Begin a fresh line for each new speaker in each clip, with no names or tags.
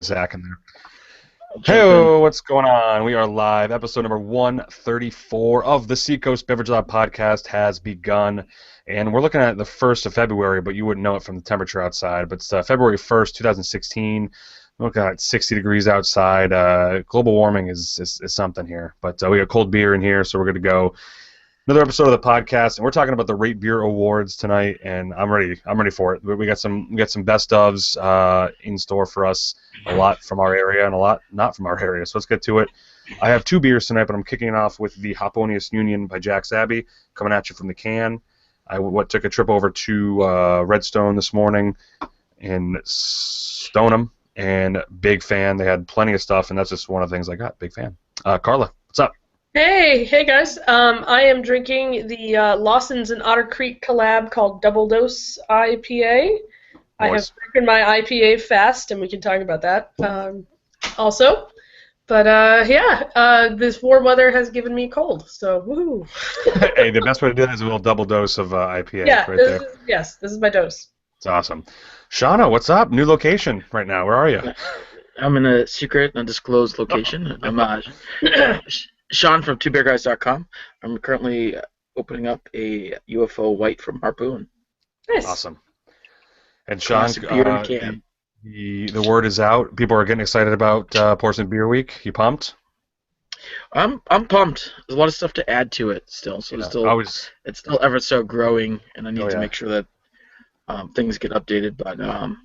Zach in there. Hey, what's going on? We are live. Episode number 134 of the Seacoast Beverage Lab podcast has begun. And we're looking at the 1st of February, but you wouldn't know it from the temperature outside. But it's February 1st, 2016. We're looking at 60 degrees outside. Global warming is something here. But we got cold beer in here, so we're good to go. Another episode of the podcast, and we're talking about the Rate Beer Awards tonight, and I'm ready. I'm ready for it. We got some best ofs in store for us. A lot from our area and a lot not from our area. So let's get to it. I have 2 beers tonight, but I'm kicking it off with the Hoponius Union by Jack's Abbey, coming at you from the can. I took a trip over to Redstone this morning in Stoneham, and big fan. They had plenty of stuff, and that's just one of the things I got. Big fan. Carla, what's up?
Hey guys. I am drinking the Lawson's and Otter Creek collab called Double Dose IPA. Nice. I have broken my IPA fast, and we can talk about that also. But this warm weather has given me cold, so woohoo.
Hey, the best way to do that is a little double dose of IPA right there.
Yes, this is my dose.
It's awesome. Shauna, what's up? New location right now. Where are you?
I'm in a secret, undisclosed location. I'm Sean from twobearguys.com. I'm currently opening up a UFO white from Harpoon.
Nice.
Awesome. And Sean,
the
word is out. People are getting excited about Portsmouth Beer Week. You pumped?
I'm pumped. There's a lot of stuff to add to it still, so it's still ever so growing, and I need to make sure that things get updated. But I'm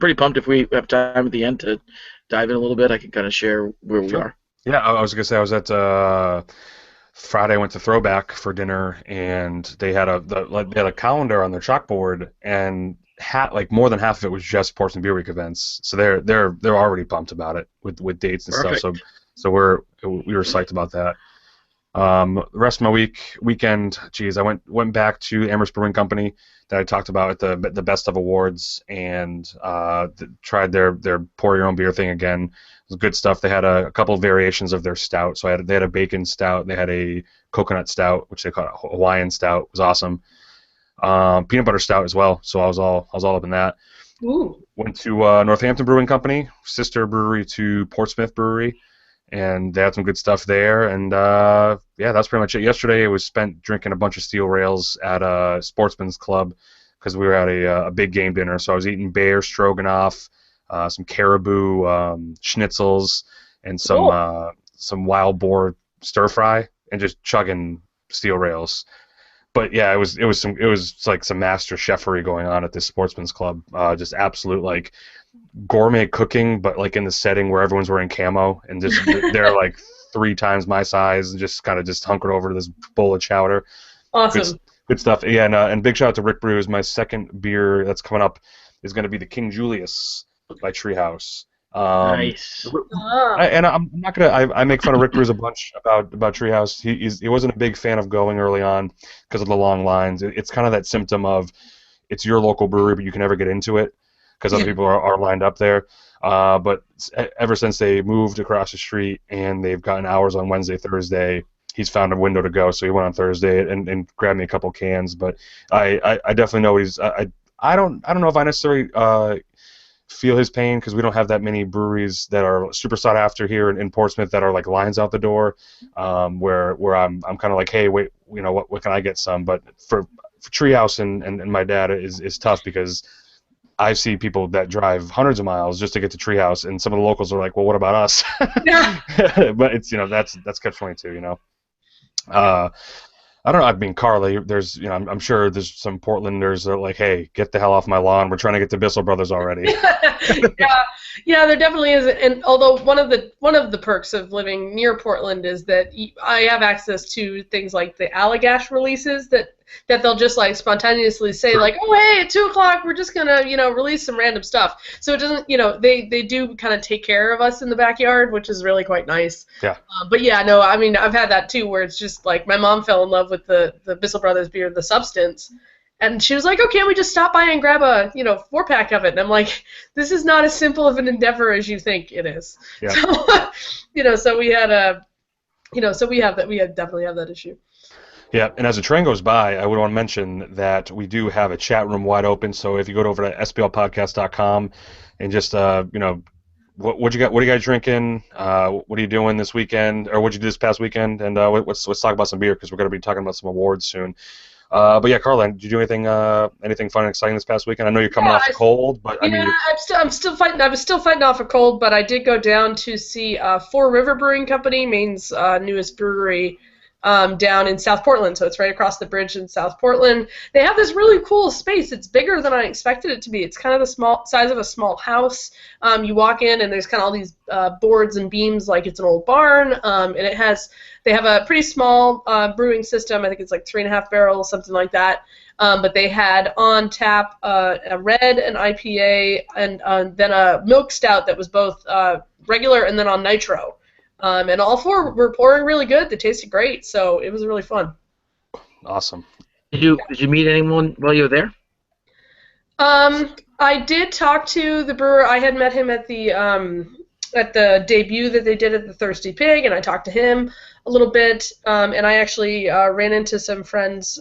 pretty pumped. If we have time at the end to dive in a little bit, I can kind of share where we are. Yeah,
I was gonna say I was at Friday. I went to Throwback for dinner, and they had a calendar on their chalkboard, and more than half of it was just Portsmouth Beer Week events. So they're already pumped about it with dates and
Perfect.
stuff. So we were psyched about that. The rest of my weekend, I went back to Amherst Brewing Company that I talked about at the Best of Awards, and tried their pour your own beer thing again. It was good stuff. They had a couple of variations of their stout. So they had a bacon stout, they had a coconut stout, which they call a Hawaiian stout. It was awesome. Peanut butter stout as well. So I was all up in that.
Ooh.
Went to Northampton Brewing Company, sister brewery to Portsmouth Brewery, and they had some good stuff there. And that's pretty much it. Yesterday I was spent drinking a bunch of steel rails at a Sportsman's Club because we were at a big game dinner. So I was eating bear stroganoff, some caribou schnitzels, and some wild boar stir fry, and just chugging steel rails. But yeah, it was like some master chefery going on at this Sportsman's Club. Just absolute like gourmet cooking, but like in the setting where everyone's wearing camo, and just they're like 3 times my size, and just kind of hunkered over to this bowl of chowder.
Awesome.
Good stuff. Yeah, and big shout out to Rick Brews. My second beer that's coming up is going to be the King Julius by Treehouse.
Nice.
I'm not gonna. I make fun of Rick Brews a bunch about Treehouse. He wasn't a big fan of going early on because of the long lines. It's kind of that symptom of it's your local brewery, but you can never get into it because other people are lined up there. But ever since they moved across the street and they've gotten hours on Wednesday, Thursday, he's found a window to go. So he went on Thursday and grabbed me a couple cans. But I definitely know he's. I don't know if I necessarily feel his pain because we don't have that many breweries that are super sought after here in Portsmouth that are like lines out the door. Where I'm kind of like, hey, wait, what can I get some? But for Treehouse and my dad is tough because I see people that drive hundreds of miles just to get to Treehouse, and some of the locals are like, well, what about us?
Yeah.
But it's that's catch-22, I don't know. I mean, Carly, there's, I'm sure there's some Portlanders that are like, hey, get the hell off my lawn. We're trying to get to Bissell Brothers already.
Yeah, there definitely is. And although one of the perks of living near Portland is that I have access to things like the Allagash releases that they'll just like spontaneously say like, oh hey, at 2:00 we're just gonna release some random stuff. So it doesn't they do kind of take care of us in the backyard, which is really quite nice.
Yeah.
But yeah, no, I mean I've had that too where it's just like my mom fell in love with the Bissell Brothers beer, the Substance. And she was like, oh, can't we just stop by and grab a 4-pack of it? And I'm like, this is not as simple of an endeavor as you think it is.
Yeah.
So, so we had we definitely have that issue.
Yeah, and as the train goes by, I would want to mention that we do have a chat room wide open. So if you go over to SBLPodcast.com and just what you got? What are you guys drinking? What are you doing this weekend, or what'd you do this past weekend? And let's talk about some beer because we're going to be talking about some awards soon. But yeah, Carla, did you do anything fun and exciting this past weekend? I know you're coming off a cold, but I mean,
I'm still fighting. I was still fighting off a cold, but I did go down to see Four River Brewing Company, Maine's newest brewery, down in South Portland. So it's right across the bridge in South Portland. They have this really cool space. It's bigger than I expected it to be. It's kind of the small size of a small house. You walk in and there's kind of all these boards and beams like it's an old barn, and they have a pretty small brewing system. I think it's like 3.5 barrels, something like that. But they had on tap a red, an IPA, and then a milk stout that was both regular and then on nitro. And all four were pouring really good. They tasted great, so it was really fun.
Awesome.
Did you meet anyone while you were there?
I did talk to the brewer. I had met him at the debut that they did at the Thirsty Pig, and I talked to him a little bit. And I actually ran into some friends,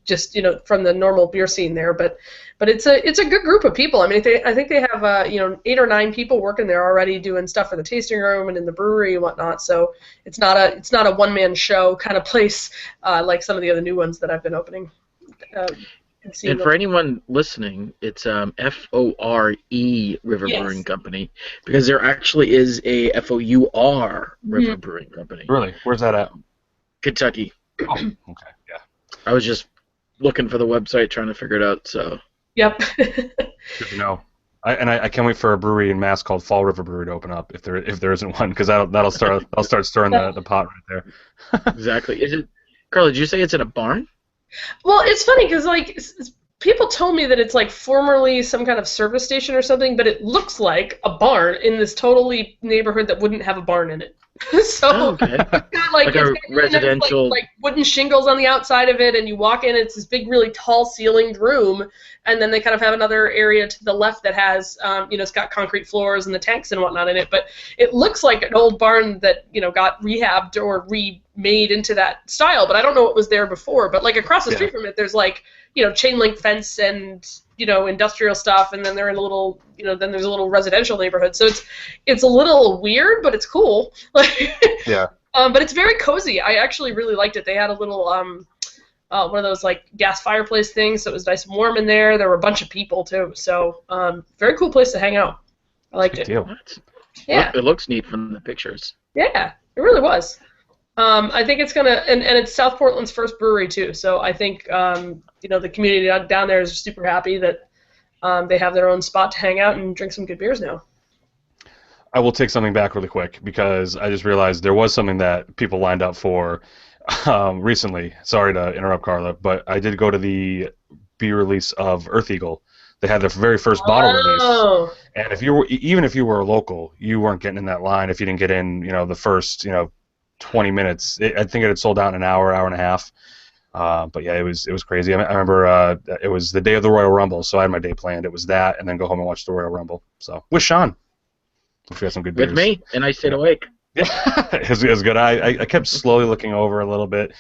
just from the normal beer scene there. But it's a good group of people. I mean, I think they have 8 or 9 people working there already doing stuff for the tasting room and in the brewery and whatnot. So it's not a one-man show kind of place like some of the other new ones that I've been opening.
And for anyone listening, it's FORE River Brewing Company, because there actually is a FOUR River Brewing Company.
Really? Where's that at?
Kentucky.
Oh, okay, yeah.
I was just looking for the website, trying to figure it out. So.
Yep.
Good to know. I can't wait for a brewery in Mass called Fall River Brewery to open up if there isn't one, because I'll start stirring the pot right there.
Exactly. Is it, Carla? Did you say it's in a barn?
Well, it's funny because people told me that it's like formerly some kind of service station or something, but it looks like a barn in this totally neighborhood that wouldn't have a barn in it. So
okay.
It's got like
a residential,
like wooden shingles on the outside of it, and you walk in, it's this big, really tall ceilinged room, and then they kind of have another area to the left that has, it's got concrete floors and the tanks and whatnot in it. But it looks like an old barn that got rehabbed or remade into that style. But I don't know what was there before. But like across the street from it, there's like chain link fence and industrial stuff, and then they're in a little, then there's a little residential neighborhood. So it's a little weird, but it's cool.
Yeah.
But it's very cozy. I actually really liked it. They had a little one of those like gas fireplace things, so it was nice and warm in there. There were a bunch of people too, so very cool place to hang out. I liked it.
Deal.
Yeah.
It looks neat from the pictures.
Yeah, it really was. I think it's gonna, and it's South Portland's first brewery too. So I think the community down there is super happy that they have their own spot to hang out and drink some good beers now.
I will take something back really quick because I just realized there was something that people lined up for recently. Sorry to interrupt, Carla, but I did go to the beer release of Earth Eagle. They had their very first bottle release, and even if you were a local, you weren't getting in that line if you didn't get in. The first 20 minutes. I think it had sold out in an hour and a half. But yeah, it was crazy. I remember it was the day of the Royal Rumble, so I had my day planned. It was that, and then go home and watch the Royal Rumble. So with Sean, we had some good beers.
With me, and I stayed awake.
Yeah, it was good. I kept slowly looking over a little bit,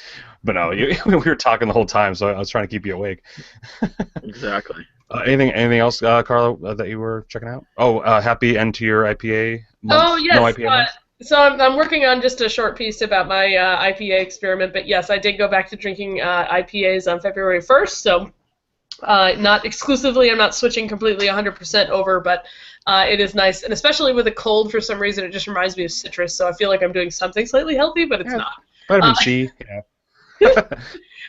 but no, we were talking the whole time, so I was trying to keep you awake.
Exactly.
Anything else, Carla, that you were checking out? Oh, happy end to your IPA month?
Oh yes.
No IPA month?
So I'm working on just a short piece about my IPA experiment, but yes, I did go back to drinking IPAs on February 1st, so not exclusively, I'm not switching completely 100% over, but it is nice, and especially with a cold, for some reason, it just reminds me of citrus, so I feel like I'm doing something slightly healthy, but it's not.
Vitamin C, yeah.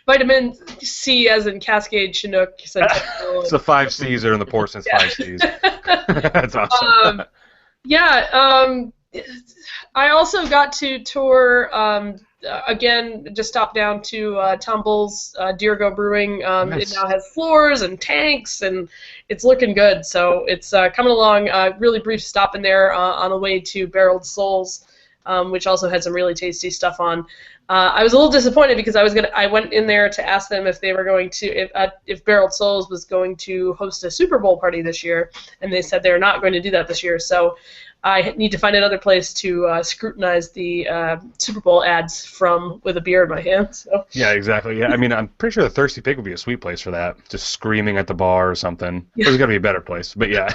Vitamin C as in Cascade, Chinook,
Centennial. It's the 5 C's are in the portions, 5 C's. That's awesome.
I also got to tour, again, just stopped down to Tom Bull's Deergo Brewing. Nice. It now has floors and tanks, and it's looking good. So it's coming along. Really brief stop in there on the way to Barreled Souls, which also had some really tasty stuff on. I was a little disappointed because I went in there to ask them if they were going to, if Barreled Souls was going to host a Super Bowl party this year, and they said they're not going to do that this year. So I need to find another place to scrutinize the Super Bowl ads from with a beer in my hand. So.
Yeah, exactly. Yeah, I mean, I'm pretty sure the Thirsty Pig would be a sweet place for that. Just screaming at the bar or something. Yeah. There's got to be a better place, but yeah.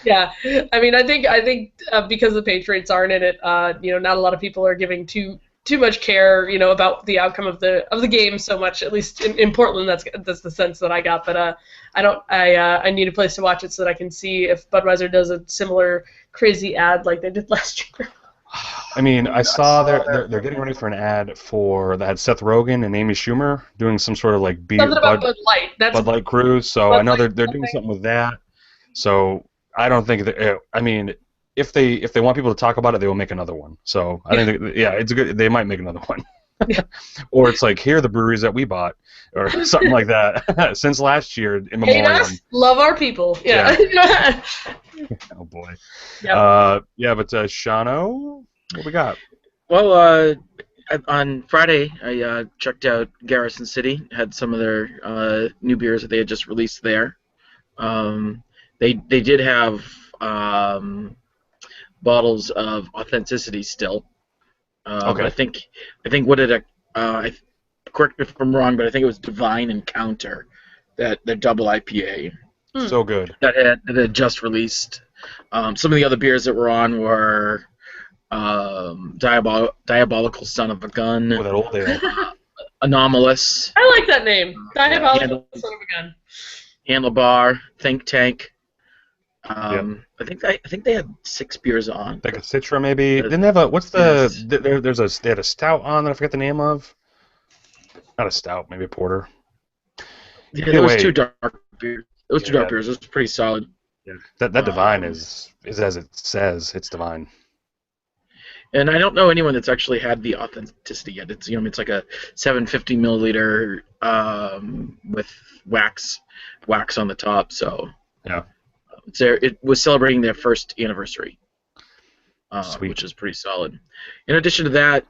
Yeah, I mean, I think because the Patriots aren't in it, not a lot of people are giving too much care, about the outcome of the game so much. At least in Portland, that's the sense that I got. But I need a place to watch it so that I can see if Budweiser does a similar crazy ad like they did last year.
I mean, I saw they're getting ready for an ad that had Seth Rogen and Amy Schumer doing some sort of like
Bud Light. That's
Bud Light cruise. So I know they're doing something with that. So I don't think that. I mean, if they want people to talk about it, they will make another one. So I think it's good. They might make another one. Or it's like, here are the breweries that we bought, or something like that. Since last year, in memoriam.
Hate us, love our people. Yeah.
Oh boy. Yep. But Shano, what we got?
Well, on Friday, I checked out Garrison City. Had some of their new beers that they had just released there. They did have bottles of Authenticity still. Okay. I think what did correct me if I'm wrong, but I think it was Divine Encounter, that double IPA.
So good.
That had just released. Some of the other beers that were on were Diabolical Son of a Gun.
Oh, that old ale.
Anomalous.
I like that name. Diabolical Son of a Gun.
Handlebar, Think Tank. I think they had 6 beers on.
Like a Citra, maybe. Didn't they have a they had a stout on that I forget the name of. Not a stout, maybe a porter.
Yeah, there was 2 dark beers. Those 2 dark beers. It was pretty solid.
Yeah, that Divine is as it says. It's divine.
And I don't know anyone that's actually had the Authenticity yet. It's it's like a 750 milliliter with wax on the top. So
yeah.
It was celebrating their first anniversary, which is pretty solid. In addition to that,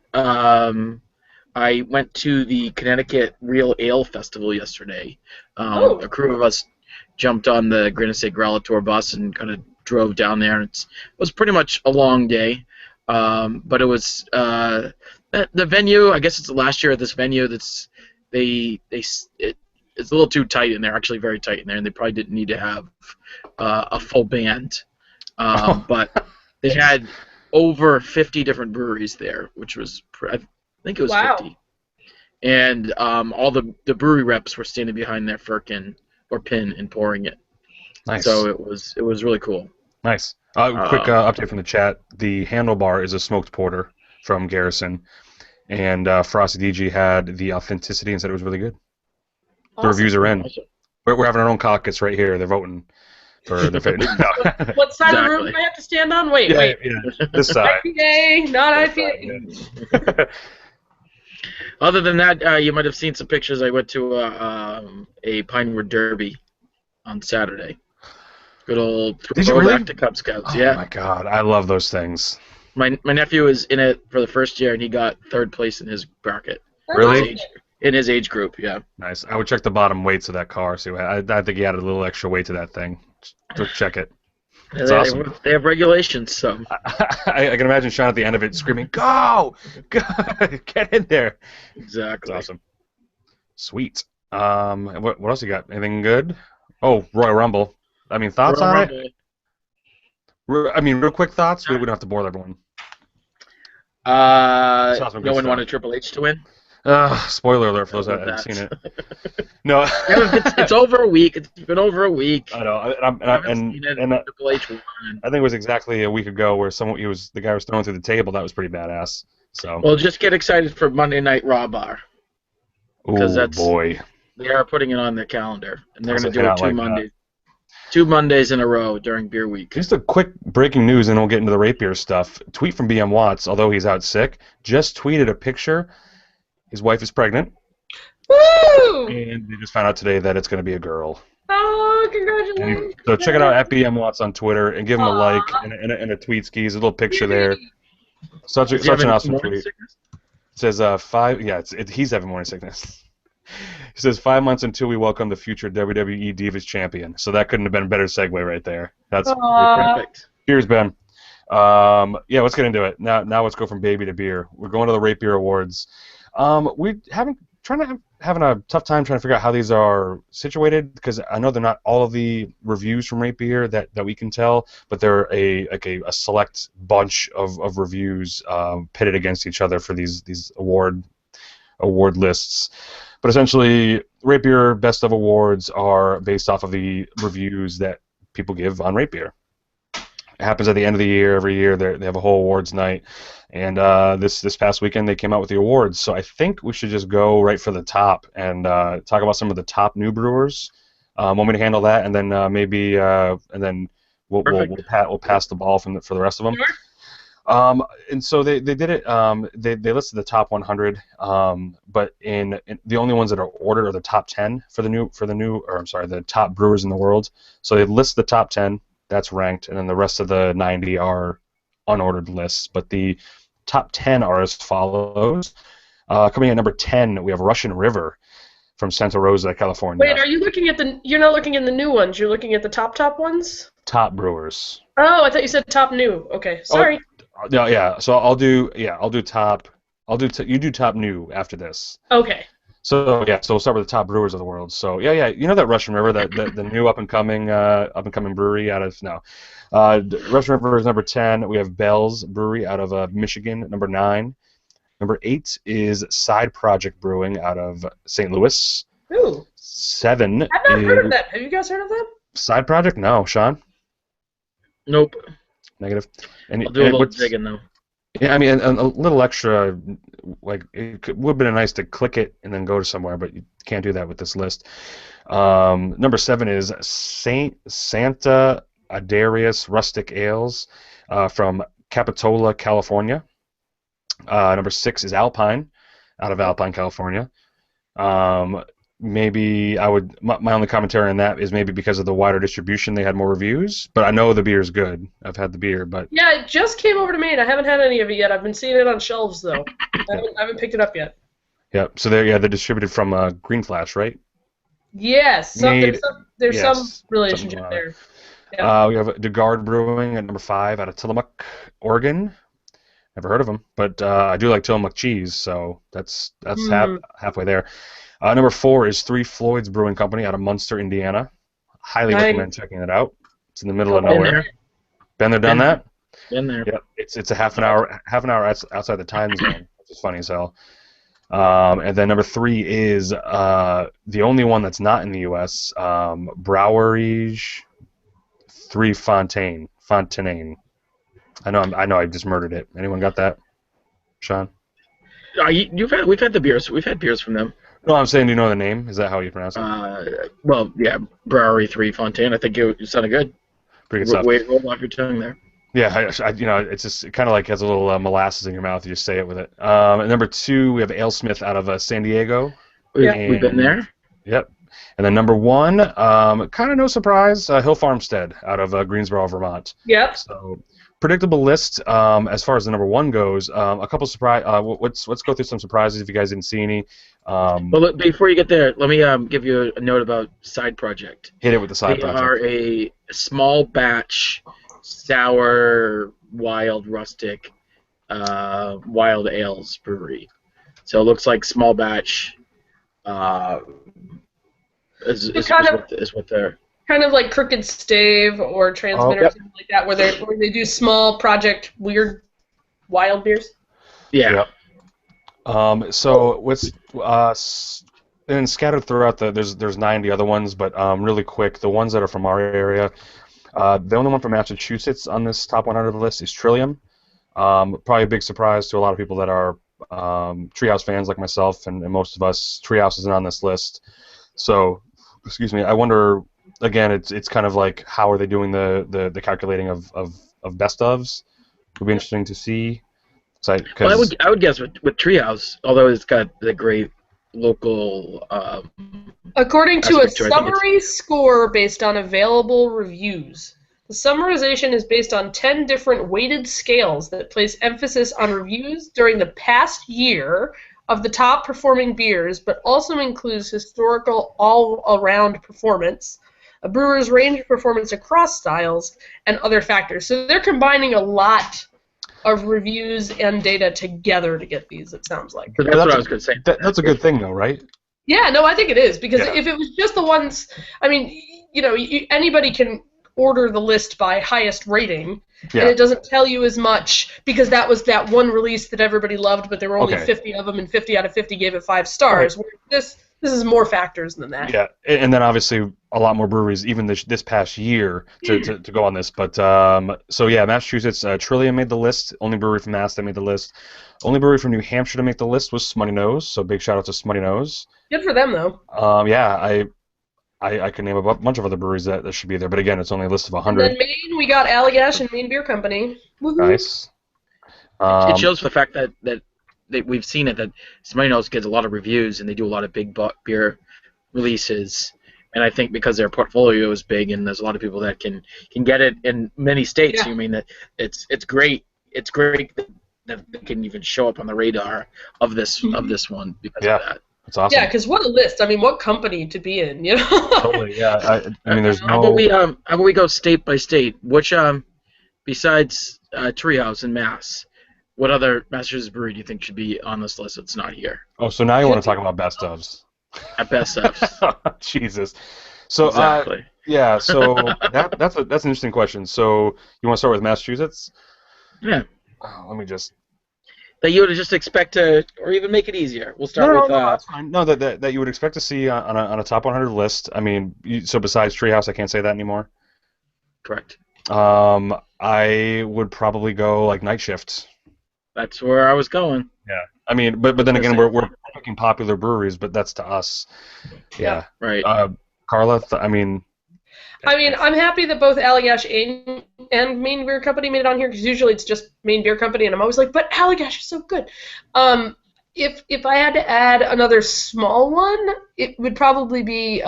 I went to the Connecticut Real Ale Festival yesterday. A crew of us jumped on the Granite Growler bus and kind of drove down there. It was pretty much a long day, but it was the venue. I guess it's the last year at this venue. It's a little too tight in there, actually very tight in there, and they probably didn't need to have a full band. But they had over 50 different breweries there, which was, I think it was 50. And all the brewery reps were standing behind their firkin or pin and pouring it.
Nice.
So it was really cool.
Nice. Quick update from the chat. The Handlebar is a smoked porter from Garrison, and Frosty DG had the Authenticity and said it was really good.
Awesome.
The reviews are in. Awesome. We're having our own caucus right here. They're voting for the fit.
What side of the room do I have to stand on? Wait.
Yeah, this side.
IPA, not IPA.
Other than that, you might have seen some pictures. I went to a Pinewood Derby on Saturday. Good old throwback to Cub Scouts.
Oh my God, I love those things.
My nephew was in it for the first year, and he got 3rd place in his bracket.
Really?
In his age group, yeah.
Nice. I would check the bottom weights of that car. See, I think he added a little extra weight to that thing. Just check it. It's awesome.
They have regulations, so.
I can imagine Sean at the end of it screaming, "Go! Go! Get in there!"
Exactly.
It's awesome. Sweet. What else you got? Anything good? Oh, Royal Rumble. I mean, thoughts on it? Real quick thoughts. We don't have to bore everyone.
No one wanted Triple H to win.
Spoiler alert for those that haven't seen it. No.
It's over a week. It's been over a week.
I know. Triple H won. I think it was exactly a week ago where the guy was thrown through the table. That was pretty badass. So.
Well, just get excited for Monday Night Raw bar.
Oh boy.
They are putting it on their calendar, and they're going to do it 2 Mondays. 2 Mondays in a row during Beer Week.
Just a quick breaking news, and we'll get into the rape beer stuff. Tweet from BM Watts, although he's out sick, just tweeted a picture. His wife is pregnant.
Woo!
And they just found out today that it's going to be a girl.
Oh, congratulations.
So check it out at BM Watts on Twitter and give him a like and a tweet skis, a little picture there. Such an awesome tweet. Sickness? It says 5. Yeah, he's having morning sickness. He says 5 months until we welcome the future WWE Divas champion. So that couldn't have been a better segue right there. That's perfect. Cheers, Ben. Yeah, let's get into it. Now let's go from baby to beer. We're going to the Rate Beer Awards. We haven't having a tough time trying to figure out how these are situated, because I know they're not all of the reviews from Rate Beer that we can tell, but they're a select bunch of reviews pitted against each other for these award lists. But essentially, Rate Beer Best of Awards are based off of the reviews that people give on Rate Beer. It happens at the end of the year. Every year they have a whole awards night, and this past weekend they came out with the awards. So I think we should just go right for the top and talk about some of the top new brewers. Want me to handle that, and then maybe and then we'll pass the ball for the rest of them.
Sure.
And so they did it. They listed the top 100, but in the only ones that are ordered are the top 10 the top brewers in the world. So they list the top 10. That's ranked, and then the rest of the 90 are unordered lists. But the top 10 are as follows. Coming at number 10, we have Russian River from Santa Rosa, California.
Wait, are you looking at you're not looking at the new ones, you're looking at the top ones?
Top brewers.
Oh, I thought you said top new. Okay, sorry.
Oh, yeah. So I'll do top. You do top new after this.
Okay.
So we'll start with the top brewers of the world. So you know that Russian River, the new up and coming brewery out of Russian River is number 10. We have Bell's Brewery out of Michigan, number 9. Number 8 is Side Project Brewing out of St. Louis.
Ooh.
7.
I've not heard of that. Have you guys heard of them?
Side Project? No, Sean.
Nope.
Negative.
I'll do a little digging though.
Yeah, I mean, a little extra, like, it would have been nice to click it and then go to somewhere, but you can't do that with this list. Number 7 is Santa Adarius Rustic Ales from Capitola, California. Number 6 is Alpine out of Alpine, California. Maybe my only commentary on that is maybe because of the wider distribution they had more reviews, but I know the beer is good. I've had the beer, but
yeah, it just came over to me and I haven't had any of it yet. I've been seeing it on shelves though. I haven't picked it up yet.
Yeah, so they're distributed from Green Flash, right?
Yes, there's some relationship there.
Yeah. We have DeGard Brewing at number 5 out of Tillamook, Oregon. Never heard of them, but I do like Tillamook cheese, so that's halfway there. Number 4 is Three Floyds Brewing Company out of Munster, Indiana. Highly recommend checking it out. It's in the middle of nowhere. Been there, done that?
Been there.
Yep. It's a half an hour outside the time zone, which is funny as hell. And then number 3 is the only one that's not in the U.S. Brouwerij 3 Fontaine. I know I just murdered it. Anyone got that? Sean?
We've had the beers. We've had beers from them.
No, I'm saying, do you know the name? Is that how you pronounce it?
Well, yeah, Brouwerij 3 Fontaine. I think it sounded good.
Pretty good stuff.
Roll off your tongue there.
Yeah, it's just kind of like has a little molasses in your mouth. You just say it with it. And number 2, we have AleSmith out of San Diego.
We've been there.
Yep. And then number 1, kind of no surprise, Hill Farmstead out of Greensboro, Vermont.
Yep.
So predictable list as far as the number 1 goes. A couple surprise. Let's go through some surprises if you guys didn't see any.
Well, before you get there, let me give you a note about Side Project.
Hit it with the Side Project.
They are a small batch, sour, wild, rustic, wild ales brewery. So it looks like small batch is what they're.
Kind of like Crooked Stave or Transmitter or something like that, where they do small project weird wild beers.
Yeah.
So what's and scattered throughout there's 90 other ones, but really quick, the ones that are from our area, the only one from Massachusetts on this top 100 list is Trillium. Probably a big surprise to a lot of people that are Treehouse fans like myself and most of us. Treehouse isn't on this list, so excuse me. I wonder. Again, it's kind of like how are they doing the calculating of best ofs? It'll be interesting to see.
Well, I would guess with Treehouse, although it's got the great local.
According to a summary score based on available reviews, the summarization is based on 10 different weighted scales that place emphasis on reviews during the past year of the top performing beers, but also includes historical all-around performance, a brewer's range of performance across styles, and other factors. So they're combining a lot of reviews and data together to get these, it sounds like.
That's what I was going to say.
That's a good thing, though, right?
Yeah, no, I think it is, because if it was just the ones, I mean, anybody can order the list by highest rating, and it doesn't tell you as much because that was that one release that everybody loved, but there were only 50 of them, and 50 out of 50 gave it 5 stars. Right. This is more factors than that.
Yeah, and then obviously a lot more breweries, even this past year, to go on this. But so yeah, Massachusetts, Trillium made the list. Only brewery from Mass that made the list. Only brewery from New Hampshire to make the list was Smutty Nose. So big shout out to Smutty Nose.
Good for them, though.
Yeah, I could name a bunch of other breweries that should be there, but again, it's only a list of 100.
And then Maine, we got Allagash and Maine Beer Company. Woo-hoo.
Nice.
It shows the fact that we've seen it, that Smutty Nose gets a lot of reviews, and they do a lot of big beer releases. And I think because their portfolio is big, and there's a lot of people that can get it in many states. You mean that it's great. It's great that they can even show up on the radar of this one because of that.
That's awesome.
Yeah, because what a list! I mean, what company to be in, you know?
Totally. Yeah. I mean, there's no.
How about we go state by state? Which besides Treehouse and Mass, what other Massachusetts brewery do you think should be on this list that's not here?
Oh, so now you want to talk about best ofs?
At best ofs.
Jesus. So
exactly.
Yeah. So that's an interesting question. So you want to start with Massachusetts?
Yeah.
Let me just.
That you would just expect to, or even make it easier. We'll start with.
No, that's fine. No, that you would expect to see on a top 100 list. I mean, so besides Treehouse, I can't say that anymore.
Correct.
I would probably go like Night Shift.
That's where I was going.
Yeah. I mean, but then again, we're picking popular breweries, but that's to us. Yeah.
Right.
Carla, I mean,
I'm happy that both Allagash and Maine Beer Company made it on here, because usually it's just Maine Beer Company, and I'm always like, but Allagash is so good. If I had to add another small one, it would probably be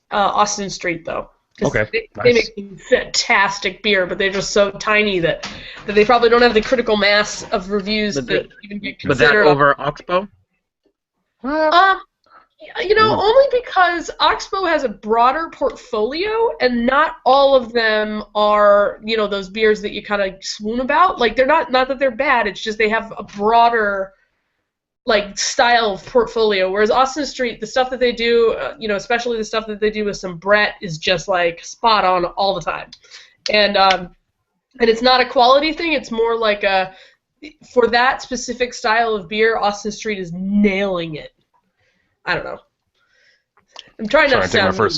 Austin Street, though.
Okay.
They make fantastic beer, but they're just so tiny that they probably don't have the critical mass of reviews that even get considered.
But that over Oxbow?
Only because Oxbow has a broader portfolio, and not all of them are, those beers that you kind of swoon about. Like, they're not that they're bad, it's just they have a broader, style of portfolio. Whereas Austin Street, the stuff that they do, especially the stuff that they do with some Brett, is just, spot on all the time. And it's not a quality thing, it's more like for that specific style of beer, Austin Street is nailing it. I don't know. I'm trying not to sound mean.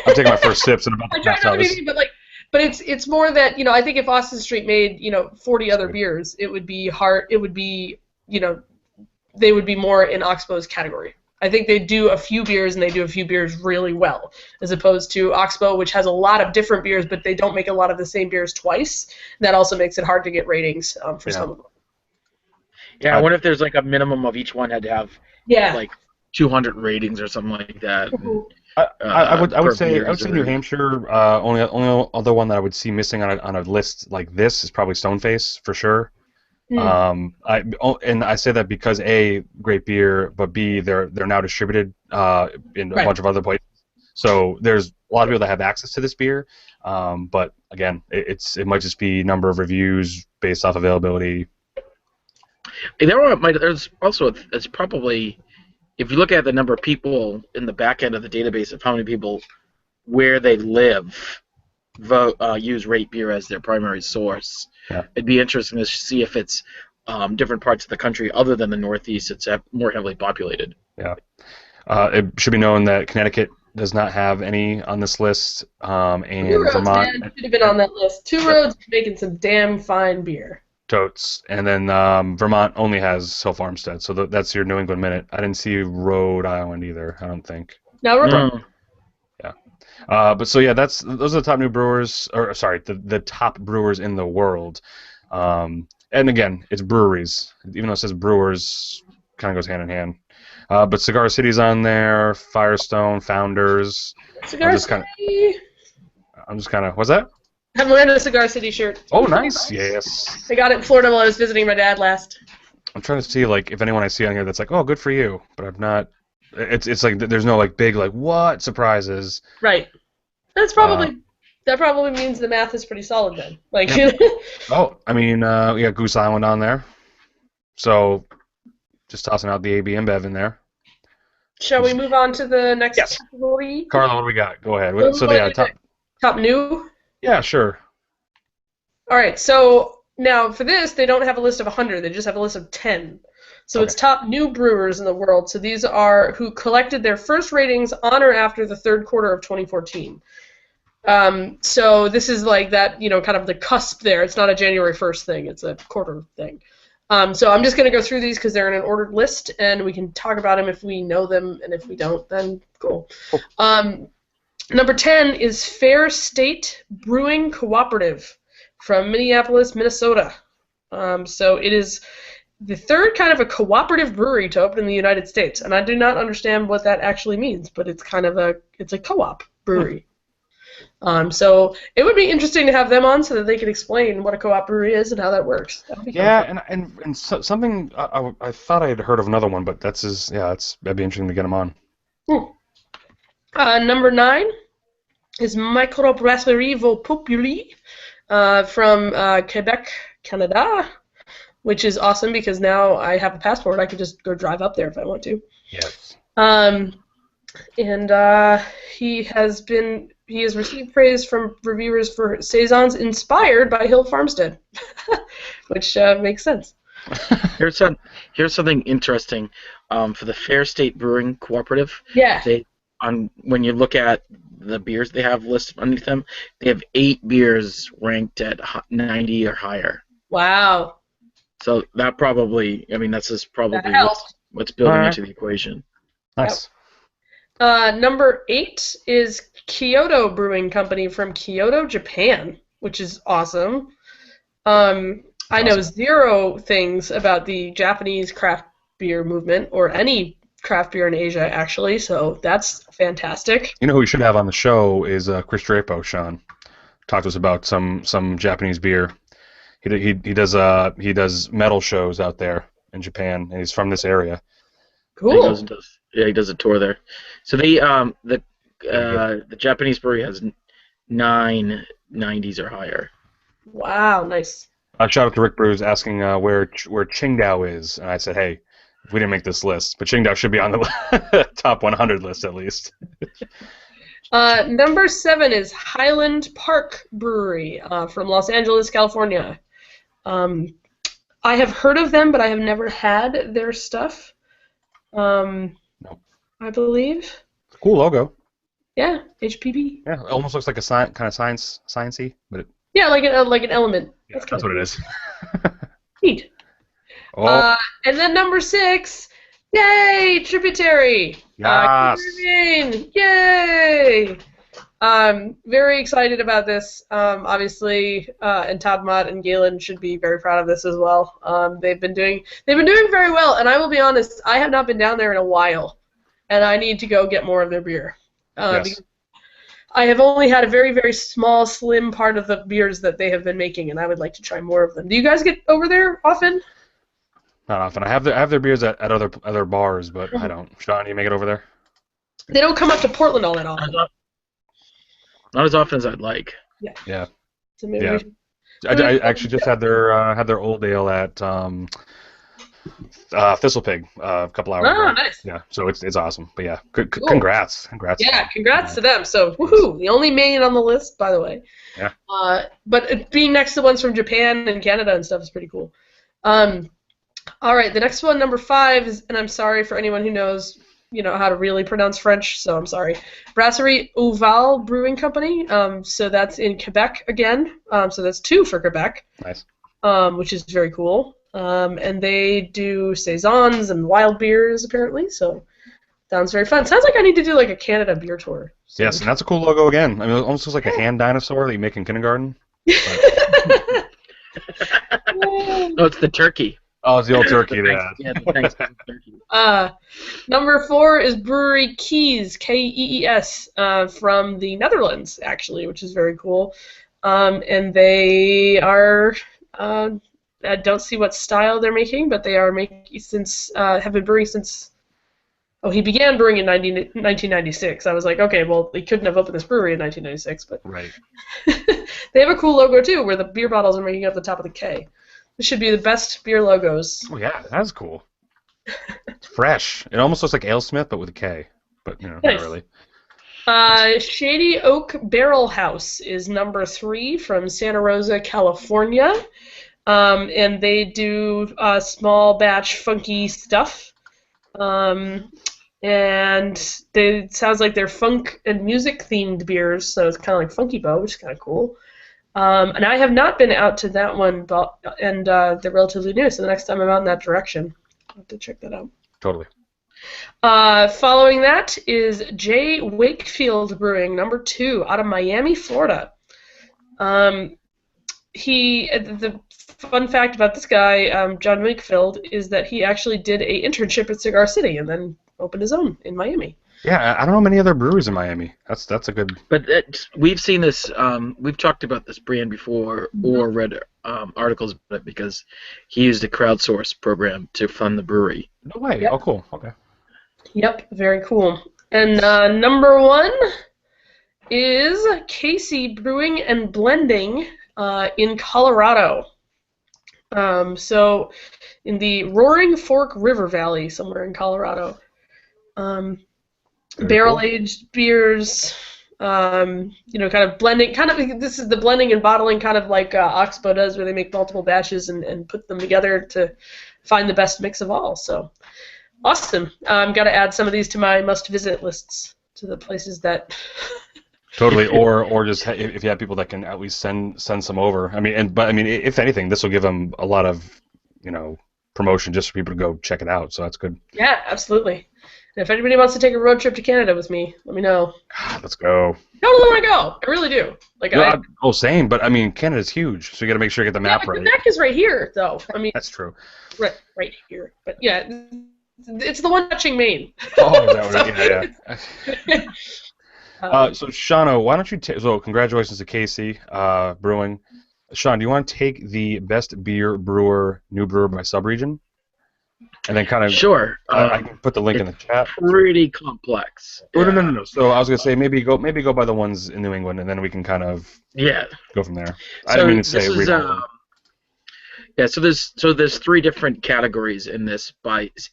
I'm taking my first sips and about to pass out.
But it's more that, I think if Austin Street made, 40 other beers, it would be hard. It would be, they would be more in Oxbow's category. I think they do a few beers, and they do a few beers really well, as opposed to Oxbow, which has a lot of different beers, but they don't make a lot of the same beers twice. That also makes it hard to get ratings for some of them.
Yeah, I wonder if there's a minimum of each one had to have 200 ratings or something like that.
I would say New Hampshire. Only other one that I would see missing on a list like this is probably Stoneface for sure. I say that because A, great beer, but B, they're now distributed in a bunch of other places. So there's a lot of people that have access to this beer. But again, it might just be number of reviews based off availability.
There's also it's probably, if you look at the number of people in the back end of the database of how many people where they live use Rate Beer as their primary source.
Yeah.
It'd be interesting to see if it's different parts of the country other than the Northeast. It's more heavily populated.
Yeah. It should be known that Connecticut does not have any on this list, and Vermont
should have been on that list. Two Roads is making some damn fine beer.
Totes, and then Vermont only has Hill Farmstead, so that's your New England Minute. I didn't see Rhode Island either. I don't think.
No, Rhode.
Yeah, but so yeah, those are the top new brewers, or sorry, the top brewers in the world. And again, it's breweries. Even though it says brewers, kind of goes hand in hand. But Cigar City's on there, Firestone, Founders.
Cigar City.
I'm just kind of. What's that?
I'm wearing a Cigar City shirt.
Oh, nice. Yes.
I got it in Florida while I was visiting my dad last.
I'm trying to see if anyone I see on here that's like, oh, good for you, but I've not. It's like there's no big what surprises.
Right. That probably means the math is pretty solid then. Like.
Yeah. Oh, I mean, we got Goose Island on there, so just tossing out the AB InBev in there.
Shall we move on to the next category?
Carla, what do we got? Go ahead.
Top new?
Yeah, sure.
All right, so now for this, they don't have a list of 100. They just have a list of 10. So it's top new brewers in the world. So these are who collected their first ratings on or after the third quarter of 2014. So this is like that, kind of the cusp there. It's not a January 1st thing. It's a quarter thing. So I'm just going to go through these because they're in an ordered list, and we can talk about them if we know them, and if we don't, then cool. Number 10 is Fair State Brewing Cooperative from Minneapolis, Minnesota. So it is the third kind of a cooperative brewery to open in the United States, and I do not understand what that actually means, but it's kind of it's a co-op brewery. So it would be interesting to have them on so that they could explain what a co-op brewery is and how that works.
And something I thought I had heard of another one, but that'd be interesting to get them on.
Number 9 is Microbrasserie Vos Populi from Quebec, Canada, which is awesome because now I have a passport. I could just go drive up there if I want to.
Yes.
And he has received praise from reviewers for saisons inspired by Hill Farmstead, which makes sense.
Here's something interesting for the Fair State Brewing Cooperative.
Yeah.
When you look at the beers they have listed underneath them, they have 8 beers ranked at 90 or higher.
Wow.
So that that's just probably what's building into the equation.
Nice.
Number 8 is Kyoto Brewing Company from Kyoto, Japan, which is awesome. I know zero things about the Japanese craft beer movement or any craft beer in Asia, actually, so that's fantastic.
You know who we should have on the show is Chris Drapo, Sean. Talk to us about some Japanese beer. He does metal shows out there in Japan, and he's from this area.
Cool.
He does a tour there. So the Japanese brewery has 9 90s or higher.
Wow, nice.
Shout out to Rick Brews asking where Qingdao is, and I said, hey, we didn't make this list, but Qingdao should be on the top 100 list at least.
Number 7 is Highland Park Brewery from Los Angeles, California. I have heard of them, but I have never had their stuff.
No.
I believe.
Cool logo.
Yeah, HPB.
Yeah, it almost looks like a kind of sciencey, but
like an element.
Yeah, that's what it is.
Neat.
Oh.
And then number 6, yay, Tributary.
Yes.
Yay. Very excited about this. Obviously, and Todd Mott and Galen should be very proud of this as well. They've been doing very well, and I will be honest, I have not been down there in a while, and I need to go get more of their beer. Because I have only had a very, very small, slim part of the beers that they have been making, and I would like to try more of them. Do you guys get over there often?
Not often. I have their beers at other bars, but I don't. Sean, do you make it over there?
They don't come up to Portland all that often.
Not as often as I'd like.
Yeah. So
maybe I actually just had their old ale at Thistle Pig a couple hours ago.
Oh, nice.
Yeah, so it's awesome. But yeah, congrats.
Yeah, congrats to them. So woohoo! The only Maine on the list, by the way.
Yeah.
But being next to ones from Japan and Canada and stuff is pretty cool. All right, the next one, number 5, is, and I'm sorry for anyone who knows, how to really pronounce French, so I'm sorry. Brasserie Oval Brewing Company. So that's in Quebec again. So that's 2 for Quebec.
Nice.
Which is very cool. And they do saisons and wild beers apparently. So sounds very fun. Sounds like I need to do like a Canada beer tour. So.
Yes, and that's a cool logo again. I mean, it almost looks like a hand dinosaur that you make in kindergarten.
No, it's the turkey.
Oh, it's the old turkey,
yeah. The Thanksgiving turkey.
Number 4 is Brewery Kees, Kees, from the Netherlands, actually, which is very cool. And they are, I don't see what style they're making, but they are have been brewing since Oh, he began brewing in 1996. I was like, okay, well, he couldn't have opened this brewery in 1996, but
right.
They have a cool logo too, where the beer bottles are making up the top of the K. This should be the best beer logos.
Oh yeah, that's cool. It's fresh. It almost looks like AleSmith, but with a K. But nice. Not
really. Shady Oak Barrel House is number 3 from Santa Rosa, California. And they do small batch funky stuff. And it sounds like they're funk and music themed beers, so it's kind of like Funky Bow, which is kind of cool. And I have not been out to that one, and they're relatively new, so the next time I'm out in that direction, I'll have to check that out.
Totally.
Following that is J. Wakefield Brewing, number 2, out of Miami, Florida. The fun fact about this guy, John Wakefield, is that he actually did an internship at Cigar City and then opened his own in Miami.
Yeah, I don't know many other breweries in Miami. That's a good.
But we've seen this. We've talked about this brand before, or read articles about it because he used a crowdsource program to fund the brewery.
No way. Yep. Oh, cool. Okay.
Yep, very cool. And number 1 is Casey Brewing and Blending in Colorado. So in the Roaring Fork River Valley, somewhere in Colorado. Barrel-aged beers, kind of blending. This is the blending and bottling, kind of like Oxbow does, where they make multiple batches and put them together to find the best mix of all. So awesome! Got to add some of these to my must-visit lists, to the places that.
Totally, or just if you have people that can at least send some over. But if anything, this will give them a lot of promotion just for people to go check it out. So that's good.
Yeah, absolutely. And if anybody wants to take a road trip to Canada with me, let me know.
God, let's go.
Totally want to go. I really do.
Same. But Canada's huge, so you got to make sure you get the map right.
Quebec is right here, though.
That's true.
Right here. But yeah, it's the one touching Maine.
Oh, is that what yeah. So Shano, why don't you so congratulations to Casey Brewing. Sean, do you want to take the best beer brewer, new brewer by subregion? And then kind of
sure.
I can put the link in the chat.
Pretty complex.
Oh, yeah. No. So I was gonna say maybe go by the ones in New England, and then we can kind of go from there.
So I didn't mean to say read all So there's 3 different categories in this.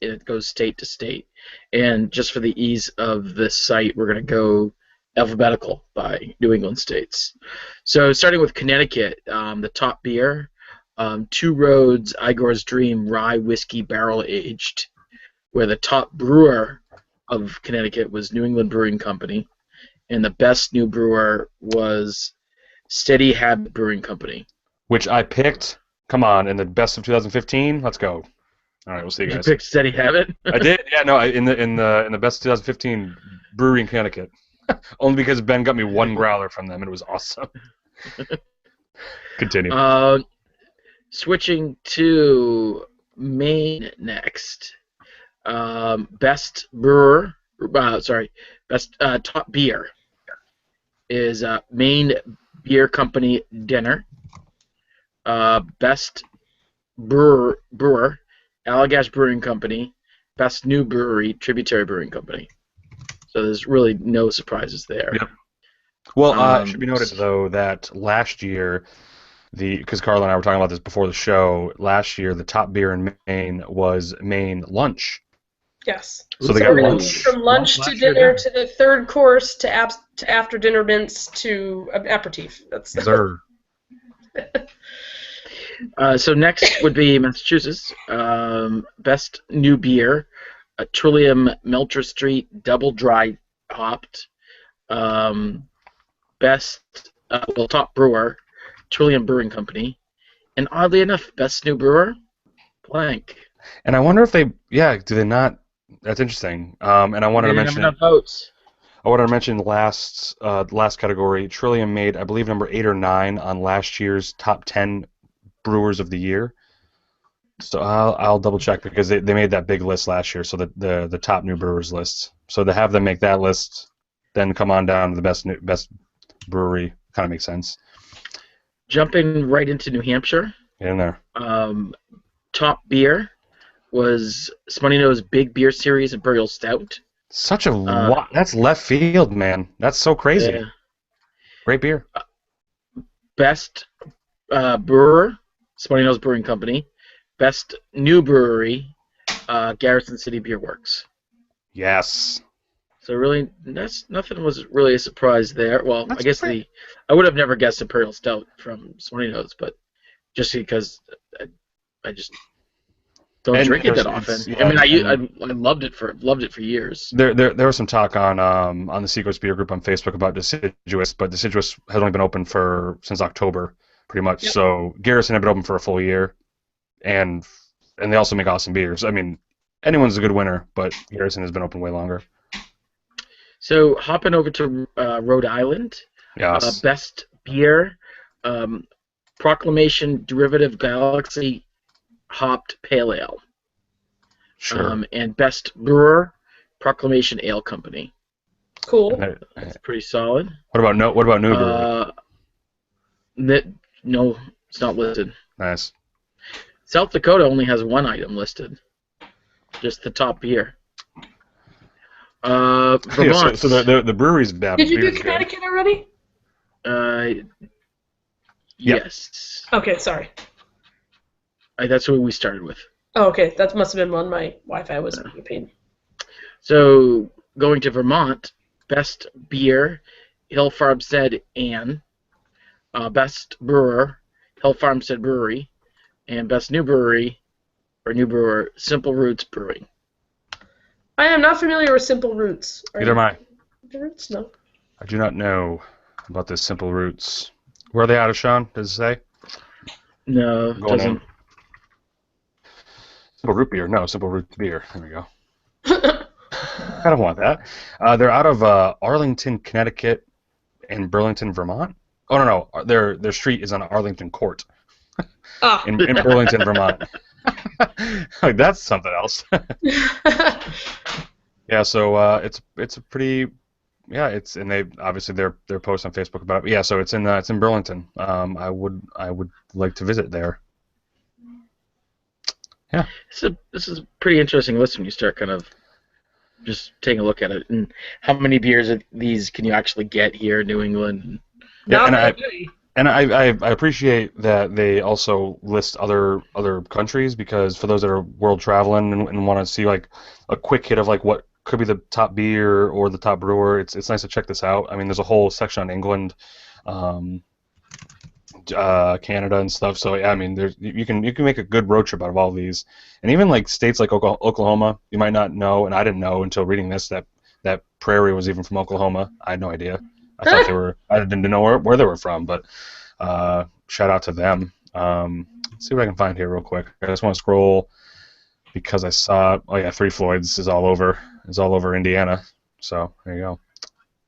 It goes state to state, and just for the ease of this site, we're gonna go alphabetical by New England states. So starting with Connecticut, the top beer. 2 Roads Igor's Dream Rye Whiskey Barrel Aged, where the top brewer of Connecticut was New England Brewing Company, and the best new brewer was Steady Habit Brewing Company,
which I picked. Come on, in the best of 2015. Let's go. All right, we'll see you guys.
You picked Steady Habit?
I did. Yeah, no, in the best of 2015 brewery in Connecticut, only because Ben got me 1 growler from them, and it was awesome. Continue.
Switching to Maine next. Best top beer is Maine Beer Company Dinner. Best brewer, Allagash Brewing Company. Best new brewery, Tributary Brewing Company. So there's really no surprises there.
Yep. Well, it should be noted though that last year. Because Carla and I were talking about this before the show, last year the top beer in Maine was Maine Lunch.
Yes.
So they got lunch.
From lunch to dinner to the third course to after dinner mints to aperitif. That's
so next would be Massachusetts. Best new beer, Trillium Melcher Street Double Dry Hopped. Top brewer, Trillium Brewing Company, and oddly enough, best new brewer, blank.
And I wonder if do they not? That's interesting. And I wanted to mention.
Enough votes.
I wanted to mention last category. Trillium made, I believe, number 8 or 9 on last year's top 10 brewers of the year. So I'll double check because they made that big list last year. So the top new brewers list. So to have them make that list, then come on down to the best brewery kind of makes sense.
Jumping right into New Hampshire.
Get in there.
Top beer was Smuttynose Big Beer Series Imperial Stout.
Such a that's left field, man. That's so crazy.
Yeah.
Great beer.
Best brewer, Smuttynose Brewing Company. Best new brewery, Garrison City Beer Works.
Yes.
So really, nothing was really a surprise there. Well, I guess I would have never guessed Imperial Stout from Smuttynose, but just because I just don't drink it that often. Yeah, I mean, I loved it for years.
There was some talk on the Seacoast Beer Group on Facebook about Deciduous, but Deciduous has only been open since October, pretty much. Yep. So Garrison had been open for a full year, and they also make awesome beers. I mean, anyone's a good winner, but Garrison has been open way longer.
So hopping over to Rhode Island,
yes.
Best beer, Proclamation Derivative Galaxy Hopped Pale Ale.
Sure.
And Best Brewer, Proclamation Ale Company.
Cool.
That's pretty solid.
What about New Brewery?
No, it's not listed.
Nice.
South Dakota only has one item listed, just the top beer. Vermont.
Yeah, so the brewery's bad.
Did you do Connecticut already?
Yes.
Okay, sorry.
That's what we started with.
Oh, okay. That must have been when my Wi-Fi was being a pain.
So going to Vermont, best beer, Hill Farmstead Ann. Best brewer, Hill Farmstead Brewery, and best new brewery or new brewer, Simple Roots Brewing.
I am not familiar with Simple Roots.
Neither am I.
Simple Roots? No.
I do not know about this Simple Roots. Where are they out of, Sean? Does it say?
No, it doesn't.
Simple Root Beer. No, Simple Roots Beer. There we go. I don't want that. They're out of Arlington, Connecticut, and Burlington, Vermont. Oh, no. Their street is on Arlington Court in Burlington, Vermont. Like, that's something else. Yeah, so it's a pretty and they obviously their post on Facebook about it. Yeah, so it's in Burlington. I would like to visit there. Yeah.
This is a pretty interesting list when you start kind of just taking a look at it. And how many beers of these can you actually get here in New England?
Yeah, I appreciate that they also list other countries, because for those that are world traveling and want to see like a quick hit of like what could be the top beer or the top brewer, it's nice to check this out. I mean, there's a whole section on England, Canada and stuff. So yeah, I mean, you can make a good road trip out of all these, and even like states like Oklahoma. You might not know, and I didn't know until reading this that Prairie was even from Oklahoma. I had no idea. I thought they were. I didn't know where they were from, but shout out to them. Let's see what I can find here real quick. I just want to scroll because I saw. Oh yeah, Three Floyds is all over. Is all over Indiana. So there you go.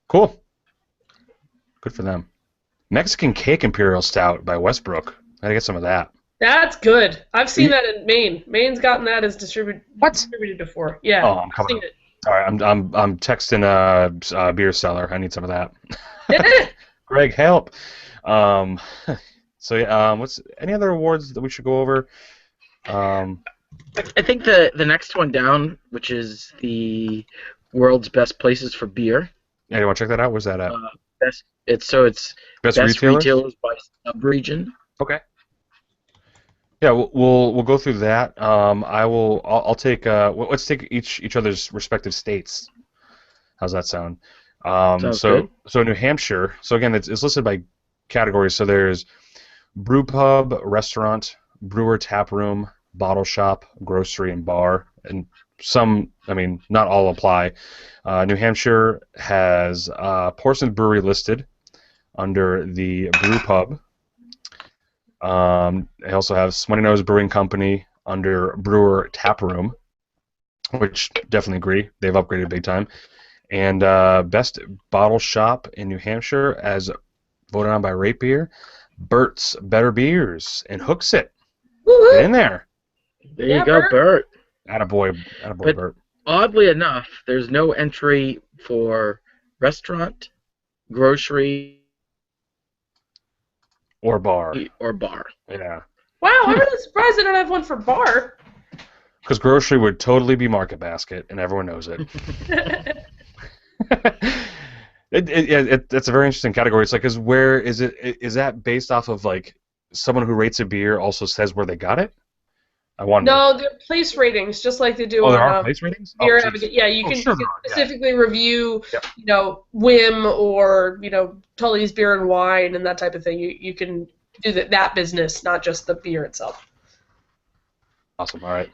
Cool. Good for them. Mexican Cake Imperial Stout by Westbrook. I gotta get some of that.
That's good. I've seen that in Maine. Maine's gotten that as distributed before. Yeah.
Oh, I'm coming. All right, I'm texting a beer seller. I need some of that. Greg, help. So yeah, what's any other awards that we should go over?
I think the next one down, which is the world's best places for beer.
Yeah, you want to check that out? Where's that at?
It's best retailers by sub-region.
Okay. Yeah, we'll go through that. I'll take let's take each other's respective states. How's that sound? So New Hampshire. So again, it's listed by categories. So there's brew pub, restaurant, brewer tap room, bottle shop, grocery, and bar. And some, I mean, not all apply. New Hampshire has Portsmouth Brewery listed under the brew pub. They also have Smuttynose Brewing Company under brewer tap room, which definitely agree. They've upgraded big time. And best bottle shop in New Hampshire, as voted on by Rate Beer, Bert's Better Beers and Hooksett. Get in there.
There you go, Bert.
Attaboy, Bert.
Oddly enough, there's no entry for restaurant, grocery,
or bar.
Or bar.
Yeah.
Wow, I'm really surprised they don't have one for bar.
Because grocery would totally be Market Basket, and everyone knows it. It's a very interesting category. It's like, is that based off of like someone who rates a beer also says where they got it? I wonder.
No, they're place ratings, just like they do
on.
there
are place ratings?
Beer Advocate. Yeah, you can specifically review, Whim or Tully's Beer and Wine and that type of thing. You can do that business, not just the beer itself.
Awesome. All right.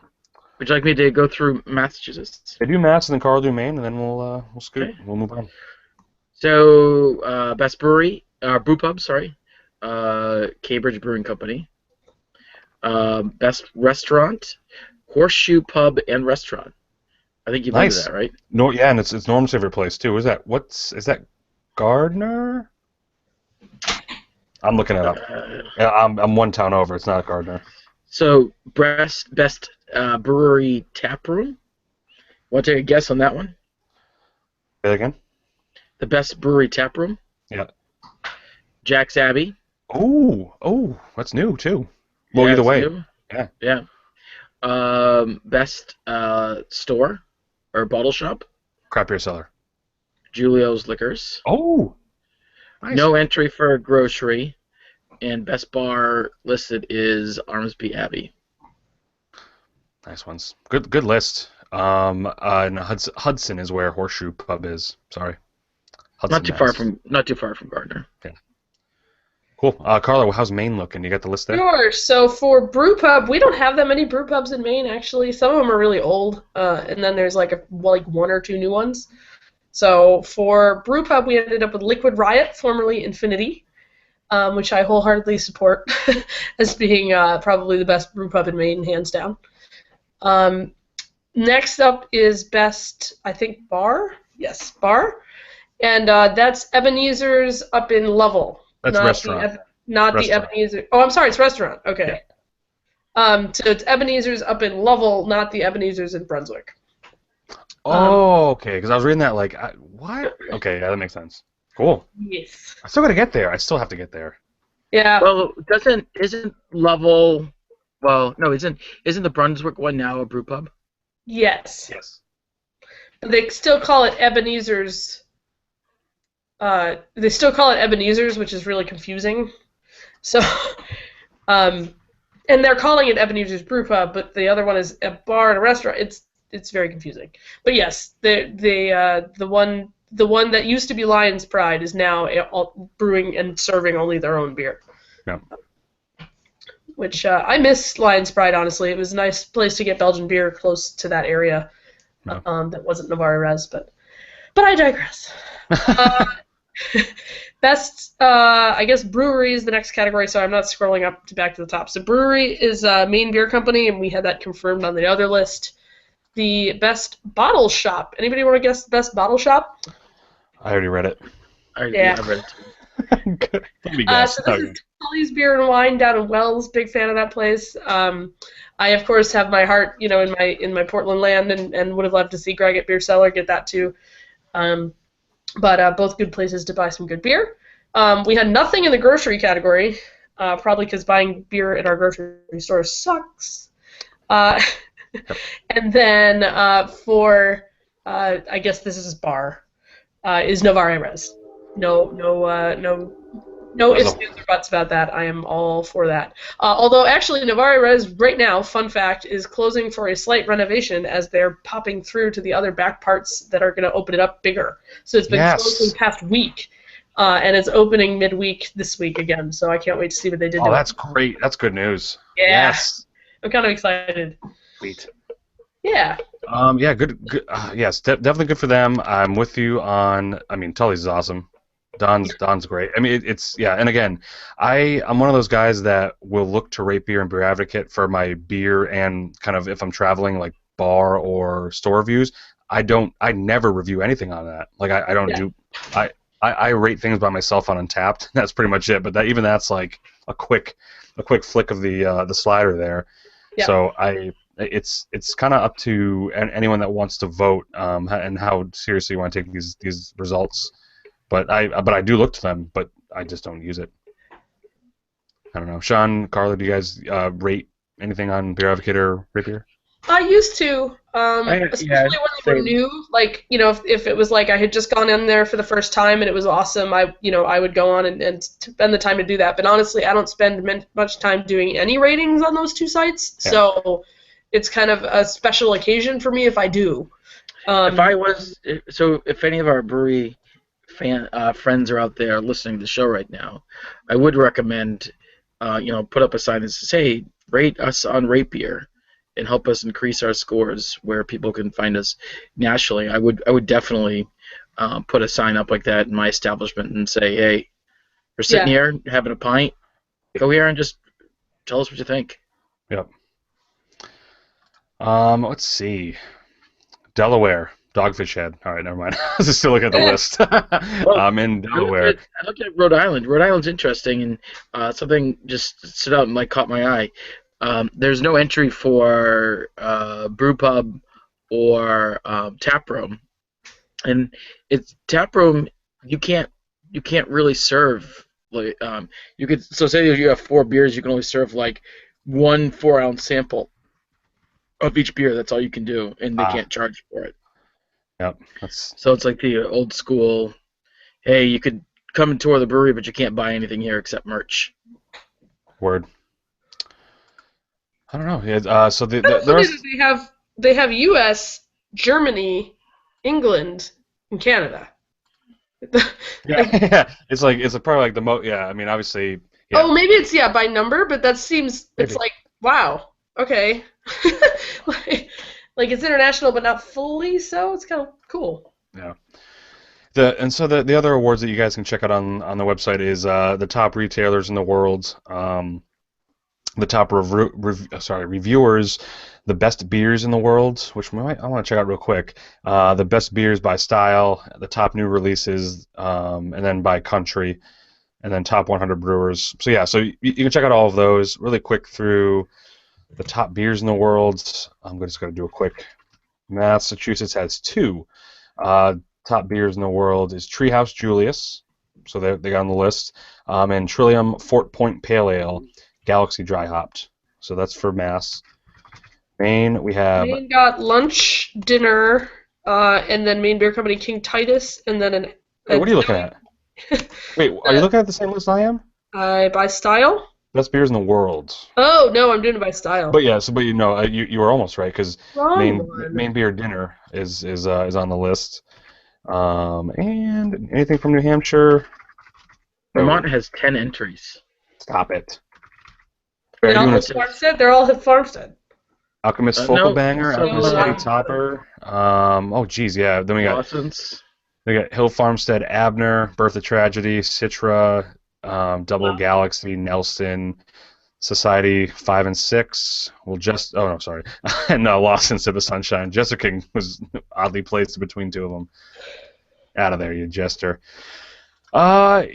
Would you like me to go through Massachusetts?
They do Mass, and then Carl do Maine, and then we'll scoot. Okay. We'll move on.
So best brewery, brew pub, sorry, Cambridge Brewing Company. Best restaurant, Horseshoe Pub and Restaurant. I think you've been to that, right?
No, yeah, and it's Norm's favorite place too. Is that Gardner? I'm looking it up. Yeah, I'm one town over. It's not Gardner.
So best brewery tap room. Want to take a guess on that one?
Say that again.
The best brewery tap room.
Yeah.
Jack's Abbey.
Oh, that's new too. Well, either way.
New. Yeah. Best store or bottle shop.
Craft beer cellar.
Julio's Liquors.
Oh. Nice.
No entry for grocery, and best bar listed is Armsby Abbey.
Nice ones. Good list. And Hudson is where Horseshoe Pub is. Sorry. Hudson,
not too far from Gardner.
Yeah. Cool. Carla, how's Maine looking? You got the list there?
Sure. So for brew pub, we don't have that many brew pubs in Maine, actually. Some of them are really old, and then there's like one or two new ones. So for brew pub, we ended up with Liquid Riot, formerly Infinity, which I wholeheartedly support as being probably the best brew pub in Maine, hands down. Next up is best, I think, bar. Yes, bar. And that's Ebenezer's up in Lovell.
That's restaurant.
Not the Ebenezer. Oh, I'm sorry, it's restaurant. Okay. Yeah. So it's Ebenezer's up in Lovell, not the Ebenezer's in Brunswick.
Oh, okay. Because I was reading that like, what? Okay, yeah, that makes sense. Cool.
Yes.
I still got to get there. I still have to get there.
Yeah.
Well, isn't Lovell? Well, no, isn't the Brunswick one now a brew pub?
Yes. But they still call it Ebenezer's. They still call it Ebenezer's, which is really confusing. So, and they're calling it Ebenezer's Brew Pub, but the other one is a bar and a restaurant. It's very confusing. But yes, the one that used to be Lion's Pride is now brewing and serving only their own beer.
Yeah.
Which I miss Lion's Pride, honestly. It was a nice place to get Belgian beer close to that area.
No.
That wasn't Navarre Res, but I digress. Best, I guess, brewery is the next category, so I'm not scrolling back to the top. So brewery is Maine Beer Company, and we had that confirmed on the other list. The best bottle shop. Anybody want to guess the best bottle shop?
I already read it.
I read it too.
Let me guess.
So this is Tully's Beer and Wine down in Wells. Big fan of that place. I of course have my heart, in my Portland land, and would have loved to see Greg at Beer Cellar get that too. But both good places to buy some good beer. We had nothing in the grocery category, probably because buying beer at our grocery store sucks. And then for, I guess this is bar, is Navarre Res. No ifs, ands, or buts about that. I am all for that. Although, actually, Navarre Res right now, fun fact, is closing for a slight renovation as they're popping through to the other back parts that are going to open it up bigger. So it's been closing the past week, and it's opening midweek this week again. So I can't wait to see what they did.
Oh, that's great. That's good news.
Yeah.
Yes.
I'm kind of excited.
Sweet.
Yeah.
Yeah, good. Yes, definitely good for them. I'm with you on. I mean, Tully's is awesome. Don's great. I mean, and again, I'm one of those guys that will look to Rate Beer and Beer Advocate for my beer and kind of if I'm traveling like bar or store reviews. I never review anything on that. Like I don't do. I rate things by myself on Untapped. That's pretty much it. But that's like a quick flick of the slider there. Yeah. So it's kind of up to anyone that wants to vote and how seriously you want to take these results. But I do look to them, but I just don't use it. I don't know. Sean, Carla, do you guys rate anything on Beer Advocate or Rate Beer?
I used to, especially when they were new. Like, if it was like I had just gone in there for the first time and it was awesome, I would go on and spend the time to do that. But honestly, I don't spend much time doing any ratings on those two sites, so it's kind of a special occasion for me if I do.
If any of our brewery friends are out there listening to the show right now, I would recommend, put up a sign that says, "Hey, rate us on Rate Beer," and help us increase our scores where people can find us nationally. I would definitely put a sign up like that in my establishment and say, "Hey, we're sitting here having a pint. Go here and just tell us what you think."
Yep. Let's see. Delaware. Dogfish Head. All right, never mind. I was just still looking at the list. I'm in Delaware.
I looked at Rhode Island. Rhode Island's interesting, and something just stood out and caught my eye. There's no entry for brew pub or tap room, and it's tap room. You can't really serve like you could. So say if you have 4 beers, you can only serve like 1 4-ounce sample of each beer. That's all you can do, and they can't charge for it.
Yep.
So it's like the old school, hey, you could come and tour the brewery, but you can't buy anything here except merch.
Word. I don't know. So
they have U.S., Germany, England, and Canada.
Yeah. It's probably like the most. Yeah, I mean, obviously. Yeah.
Oh, maybe it's by number, but that seems it's like wow. Okay. Like it's international, but not fully so. It's kind of cool.
Yeah. The other awards that you guys can check out on the website is the top retailers in the world, the top reviewers, the best beers in the world, which I want to check out real quick. The best beers by style, the top new releases, and then by country, and then top 100 brewers. So yeah, so you can check out all of those really quick through. The top beers in the world. I'm just going to do a quick. Massachusetts has 2. Top beers in the world is Treehouse Julius, so they got on the list, and Trillium Fort Point Pale Ale, Galaxy Dry Hopped. So that's for Mass. Maine, we have.
Maine got lunch, dinner, and then Maine Beer Company King Titus, and then
Wait, what are you looking at? Wait, are you looking at the same list I am?
By style.
Best beers in the world.
Oh no, I'm doing it by style.
But yeah, you were almost right because Maine Beer Dinner is on the list. And anything from New Hampshire?
Vermont has 10 entries.
Stop it.
They're all Farmstead. They're all Farmstead.
Alchemist Focal Banger, Alchemist City Topper. Oh geez, yeah. Then we got
Lawson's.
We got Hill Farmstead, Abner, Birth of Tragedy, Citra. Double Galaxy, Nelson, Society 5 and 6. Lost in Sip of Sunshine. Jester King was oddly placed between 2 of them. Out of there, you jester. So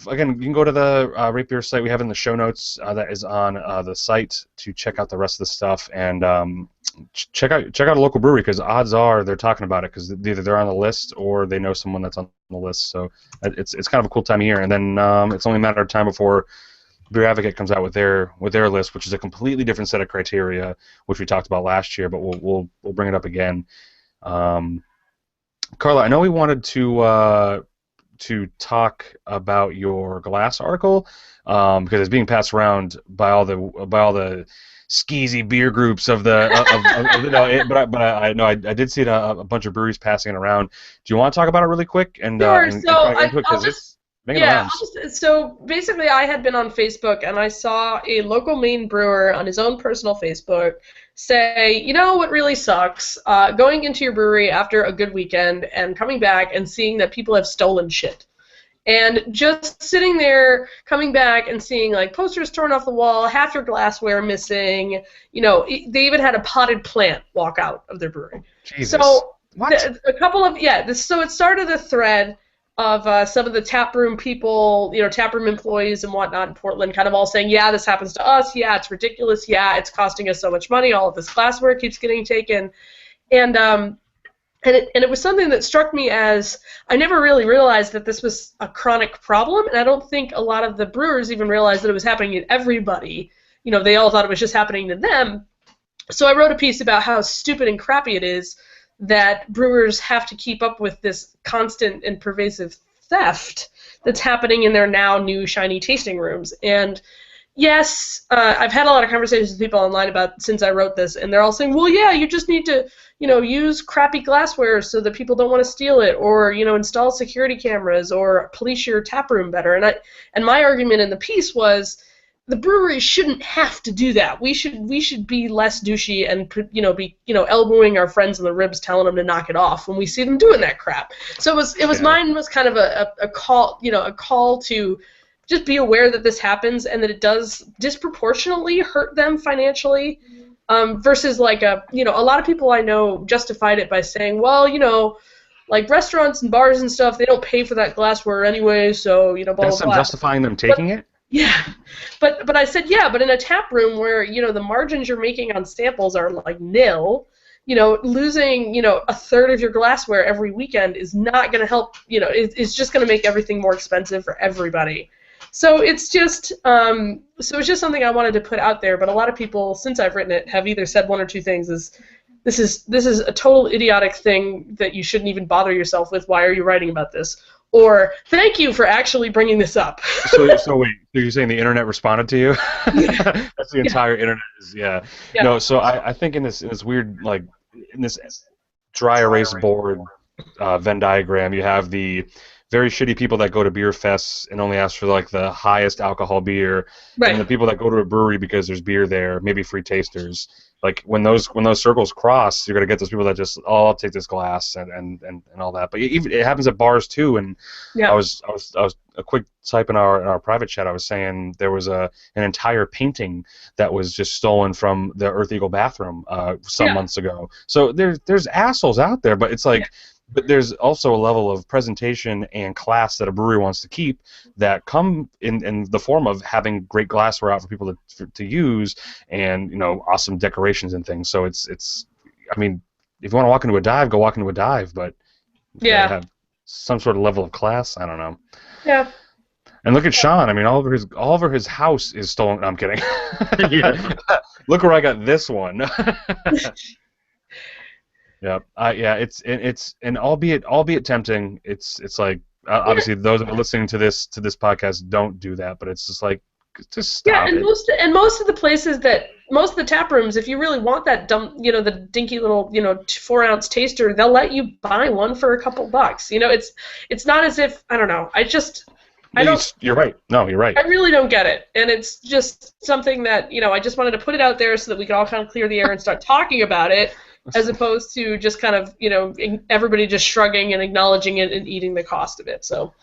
again, you can go to the Rate Beer site we have in the show notes. That is on the site to check out the rest of the stuff and check out a local brewery because odds are they're talking about it because either they're on the list or they know someone that's on the list. So it's kind of a cool time of year. And then it's only a matter of time before Beer Advocate comes out with their list, which is a completely different set of criteria, which we talked about last year, but we'll bring it up again. Carla, I know we wanted to talk about your glass article because it's being passed around by all the skeezy beer groups of the but I know I did see it a bunch of breweries passing it around. Do you want to talk about it really quick
Sure. So basically I had been on Facebook and I saw a local Maine brewer on his own personal Facebook say, you know what really sucks? Going into your brewery after a good weekend and coming back and seeing that people have stolen shit. And just sitting there, coming back and seeing like posters torn off the wall, half your glassware missing. They even had a potted plant walk out of their brewery.
Jesus.
So
what?
So it started a thread of some of the taproom people, taproom employees and whatnot in Portland, kind of all saying, yeah, this happens to us. Yeah, it's ridiculous. Yeah, it's costing us so much money. All of this glassware keeps getting taken, and it was something that struck me as I never really realized that this was a chronic problem, and I don't think a lot of the brewers even realized that it was happening to everybody. They all thought it was just happening to them. So I wrote a piece about how stupid and crappy it is that brewers have to keep up with this constant and pervasive theft that's happening in their now new shiny tasting rooms. And yes, I've had a lot of conversations with people online about since I wrote this, and they're all saying, well, yeah, you just need to, use crappy glassware so that people don't want to steal it, or, install security cameras, or police your tap room better. And my argument in the piece was, the breweries shouldn't have to do that. We should be less douchey and be elbowing our friends in the ribs, telling them to knock it off when we see them doing that crap. So mine was kind of a call to just be aware that this happens and that it does disproportionately hurt them financially, versus like a lot of people I know justified it by saying, well, like restaurants and bars and stuff, they don't pay for that glassware anyway, so blah, blah,
That's them
blah.
justifying them taking it?
Yeah, but I said, yeah, but in a tap room where, the margins you're making on samples are like nil, losing, a third of your glassware every weekend is not going to help, it's just going to make everything more expensive for everybody. So it's just something I wanted to put out there, but a lot of people, since I've written it, have either said one or two things: this is a total idiotic thing that you shouldn't even bother yourself with. Why are you writing about this? Or, thank you for actually bringing this up.
So wait, so you're saying the internet responded to you? That's the entire internet. Yeah. No, so I think in this weird, like, in this dry erase board Venn diagram, you have the very shitty people that go to beer fests and only ask for like the highest alcohol beer,
right,
and the people that go to a brewery because there's beer there, maybe free tasters. Like when those circles cross, you're gonna get those people that just, I'll take this glass and all that. But even it happens at bars too. And I was a quick type in our private chat. I was saying there was an entire painting that was just stolen from the Earth Eagle bathroom some months ago. So there's assholes out there, but it's like. Yeah. But there's also a level of presentation and class that a brewery wants to keep that come in the form of having great glassware out for people to use, and awesome decorations and things. So it's I mean, if you want to walk into a dive, go walk into a dive, but you gotta have some sort of level of class. I don't know.
Yeah.
And look at Sean. I mean, all over his house is stolen. No, I'm kidding. Look where I got this one. Yeah, it's and albeit tempting. It's like obviously those that are listening to this podcast don't do that, but it's just like just stop it.
Most of the places most of the tap rooms, if you really want that dumb, the dinky little 4-ounce taster, they'll let you buy one for a couple bucks. It's not as if I don't know.
You're right. No, you're right.
I really don't get it, and it's just something that I just wanted to put it out there so that we could all kind of clear the air and start talking about it. As opposed to just kind of, everybody just shrugging and acknowledging it and eating the cost of it. So,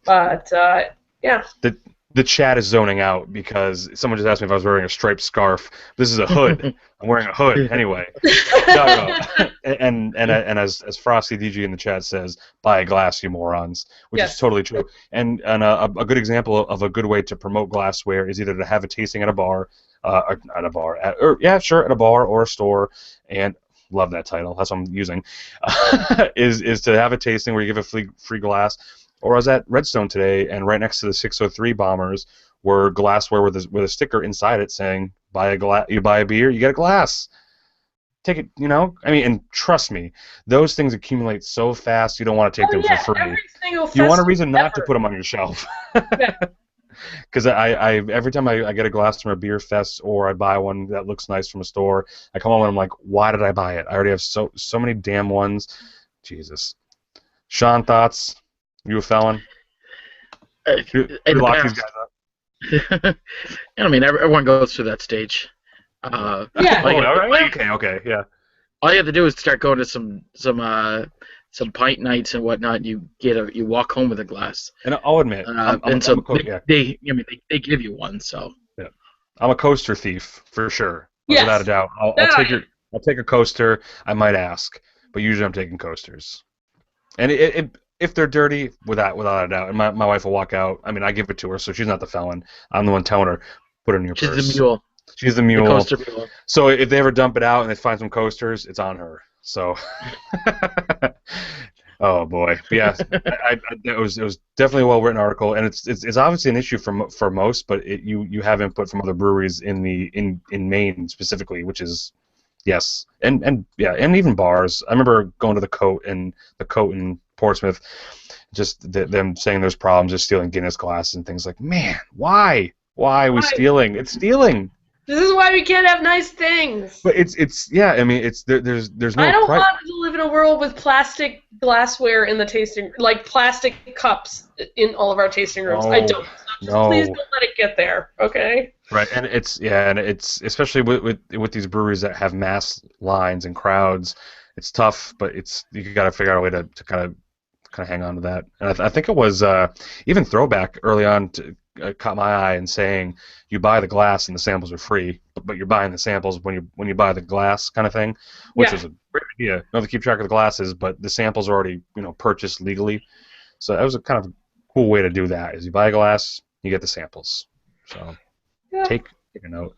but, yeah.
The chat is zoning out because someone just asked me if I was wearing a striped scarf. This is a hood. I'm wearing a hood anyway. No. And as Frosty DG in the chat says, buy a glass, you morons, which is totally true. And a good example of a good way to promote glassware is either to have a tasting at a bar, at a bar or a store, and love that title. That's what I'm using. Is to have a tasting where you give a free glass. Or I was at Redstone today, and right next to the 603 bombers were glassware with a sticker inside it saying, you buy a beer, you get a glass. Take it, I mean, and trust me, those things accumulate so fast you don't want to take them for free. You want a reason not to put them on your shelf. Because I every time I get a glass from a beer fest or I buy one that looks nice from a store, I come home and I'm like, why did I buy it? I already have so many damn ones. Jesus. Sean, thoughts? You a felon?
Lock these guys up. I mean, everyone goes through that stage.
All right. Okay, yeah.
All you have to do is start going to some pint nights and whatnot. You walk home with a glass.
And I'll admit,
they give you one. So
yeah, I'm a coaster thief for sure, without a doubt. I'll take a coaster. I might ask, but usually I'm taking coasters. And if they're dirty, without a doubt, and my wife will walk out. I mean, I give it to her, so she's not the felon. I'm the one telling her, put it in your purse.
She's the mule.
She's the mule.
The coaster mule.
So if they ever dump it out and they find some coasters, it's on her. So, oh boy, but yeah, it was definitely a well-written article, and it's obviously an issue for most, but you have input from other breweries in Maine specifically, which is Yes, and even bars. I remember going to the Coat in Portsmouth, just them saying there's problems just stealing Guinness glasses and things like, man, why? Why are we stealing? It's stealing.
This is why we can't have nice things.
But it's yeah. I mean, there's no.
I don't want to live in a world with plastic glassware in the tasting, like plastic cups in all of our tasting rooms. I don't.
No.
Please don't let it get there. Okay.
Right, and it's especially with these breweries that have mass lines and crowds. It's tough, but you got to figure out a way to kind of hang on to that. And I think it was even Throwback early on caught my eye in saying you buy the glass and the samples are free, but you're buying the samples when you buy the glass kind of thing, which is a great idea. Not to keep track of the glasses, but the samples are already purchased legally. So that was a kind of cool way to do that. Is you buy a glass, you get the samples. So take a note.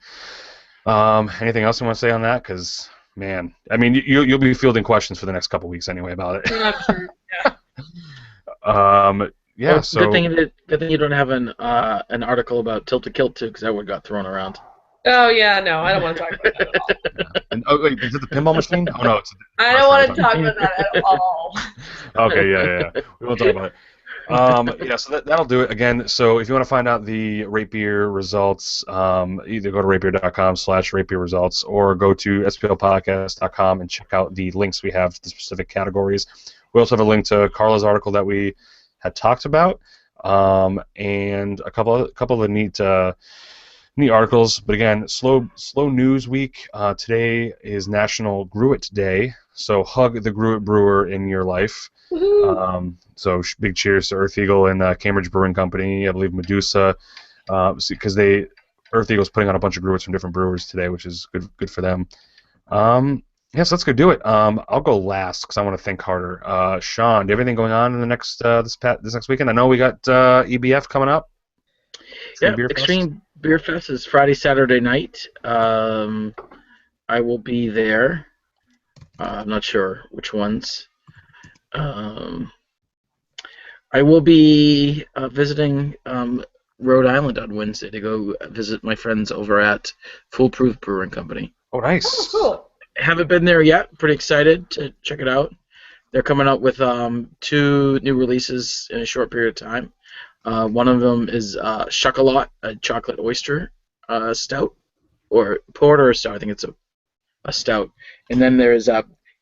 Anything else you want to say on that? Because man, I mean, you'll be fielding questions for the next couple weeks anyway about it.
I'm sure.
Yeah.
Well,
So
good thing you don't have an article about Tilted Kilt too, because that would got thrown around.
Oh yeah, no, I don't want to talk about that at all.
Yeah. And, wait, is it the pinball machine? Oh no,
I don't want to talk about that at all.
Okay, yeah. We won't talk about it. So that'll do it again. So if you want to find out the rate beer results, either go to ratebeer.com/ratebeer results or go to SBLPodcast.com and check out the links we have to the specific categories. We also have a link to Carla's article that we had talked about, and a couple of neat articles. But again, slow news week. Today is National Gruit Day, so hug the Gruit brewer in your life. So big cheers to Earth Eagle and Cambridge Brewing Company. I believe Medusa, because Earth Eagle's putting on a bunch of Gruits from different brewers today, which is good for them. Yes, let's go do it. I'll go last because I want to think harder. Sean, do you have anything going on in the next this next weekend? I know we got EBF coming up.
Extreme Beer Fest is Friday, Saturday night. I will be there. I'm not sure which ones. I will be visiting Rhode Island on Wednesday to go visit my friends over at Foolproof Brewing Company.
Oh, nice.
Oh, cool.
Haven't been there yet. Pretty excited to check it out. They're coming out with 2 new releases in a short period of time. One of them is Chocolat, a chocolate oyster stout, or porter stout. I think it's a stout. And then there's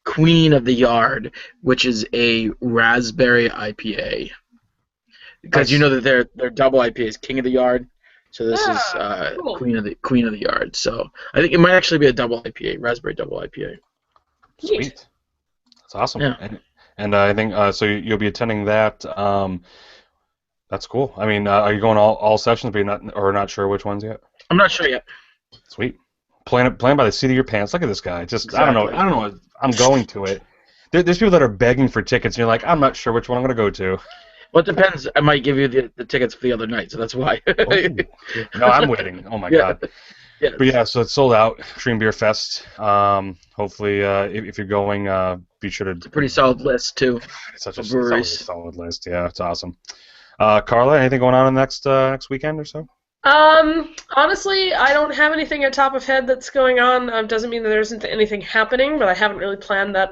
Queen of the Yard, which is a raspberry IPA. Because you know that their double IPA is King of the Yard. So this is cool. Queen of the Yard. So I think it might actually be a double IPA, raspberry double IPA.
Sweet, that's awesome.
Yeah.
And I think so. You'll be attending that. That's cool. I mean, are you going all sessions, but you're not sure which ones yet?
I'm not sure yet.
Sweet. Playing by the seat of your pants. Look at this guy. Just exactly. I don't know. I'm going to it. There's people that are begging for tickets, and you're like, I'm not sure which one I'm going to go to.
Well, it depends. I might give you the tickets for the other night, so that's why.
No, I'm waiting. Oh, my God.
Yeah.
But, yeah, so it's sold out, Extreme Beer Fest. Hopefully, if you're going, be sure to...
It's a pretty solid list, too.
It's such a solid list. Yeah, it's awesome. Carla, anything going on in the next weekend or so?
Honestly, I don't have anything at top of head that's going on. Doesn't mean that there isn't anything happening, but I haven't really planned the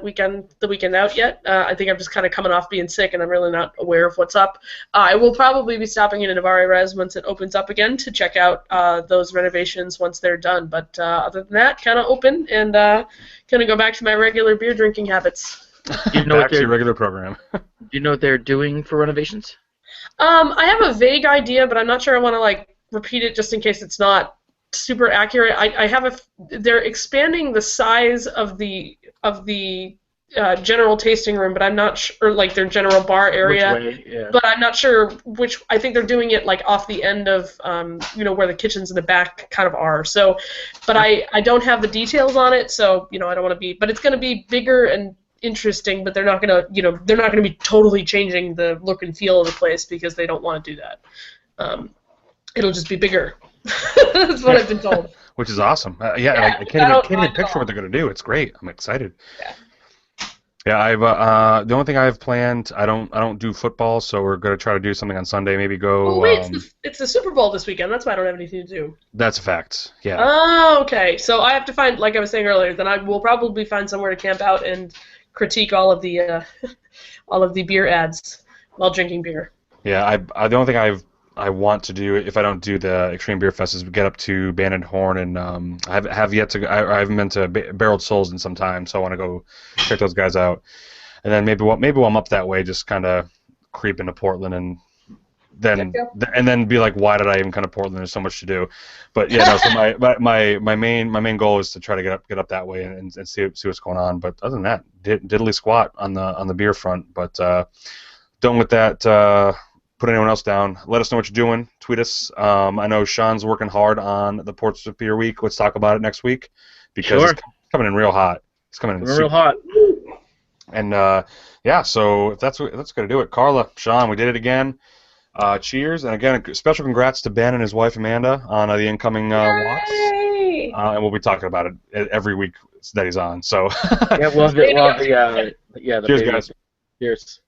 weekend out yet. I think I'm just kind of coming off being sick, and I'm really not aware of what's up. I will probably be stopping in at Navarre Res once it opens up again to check out those renovations once they're done. But other than that, kind of open and kind of go back to my regular beer drinking habits.
Do you know
back to your regular program.
Do you know what they're doing for renovations?
I have a vague idea, but I'm not sure I want to repeat it just in case it's not super accurate. They're expanding the size of the general tasting room, but I'm not sure, their general bar area.
Which way? Yeah.
But I'm not sure which. I think they're doing it off the end of where the kitchens in the back kind of are. So, but I don't have the details on it, so I don't want to be. But it's going to be bigger and interesting, but they're not going to be totally changing the look and feel of the place because they don't want to do that. It'll just be bigger. That's what I've been told.
Which is awesome. I can't even picture what they're going to do. It's great. I'm excited.
Yeah.
Yeah, I've the only thing I have planned. I don't do football, so we're gonna try to do something on Sunday. Maybe
Oh
go.
wait, it's the Super Bowl this weekend. That's why I don't have anything to do.
That's a fact. Yeah.
Oh, okay. So I have to find, like I was saying earlier, then I will probably find somewhere to camp out and critique all of the all of the beer ads while drinking beer.
Yeah. The only thing I want to do if I don't do the Extreme Beer Fest is get up to Banded Horn, and I have yet to. I haven't been to Barreled Souls in some time, so I want to go check those guys out. And then maybe while I'm up that way, just kind of creep into Portland and then and then be like, why did I even come to Portland? There's so much to do. But yeah, no. So my main goal is to try to get up that way and see what's going on. But other than that, diddly squat on the beer front. But done with that. Put anyone else down. Let us know what you're doing. Tweet us. I know Sean's working hard on the Portsmouth Beer Week. Let's talk about it next week because it's coming in real hot. It's coming in
real hot.
And yeah, so if that's gonna do it. Carla, Sean, we did it again. Cheers, and again, special congrats to Ben and his wife Amanda on the incoming walks. And we'll be talking about it every week that he's on. So
yeah, we'll have the
cheers, guys.
Cheers.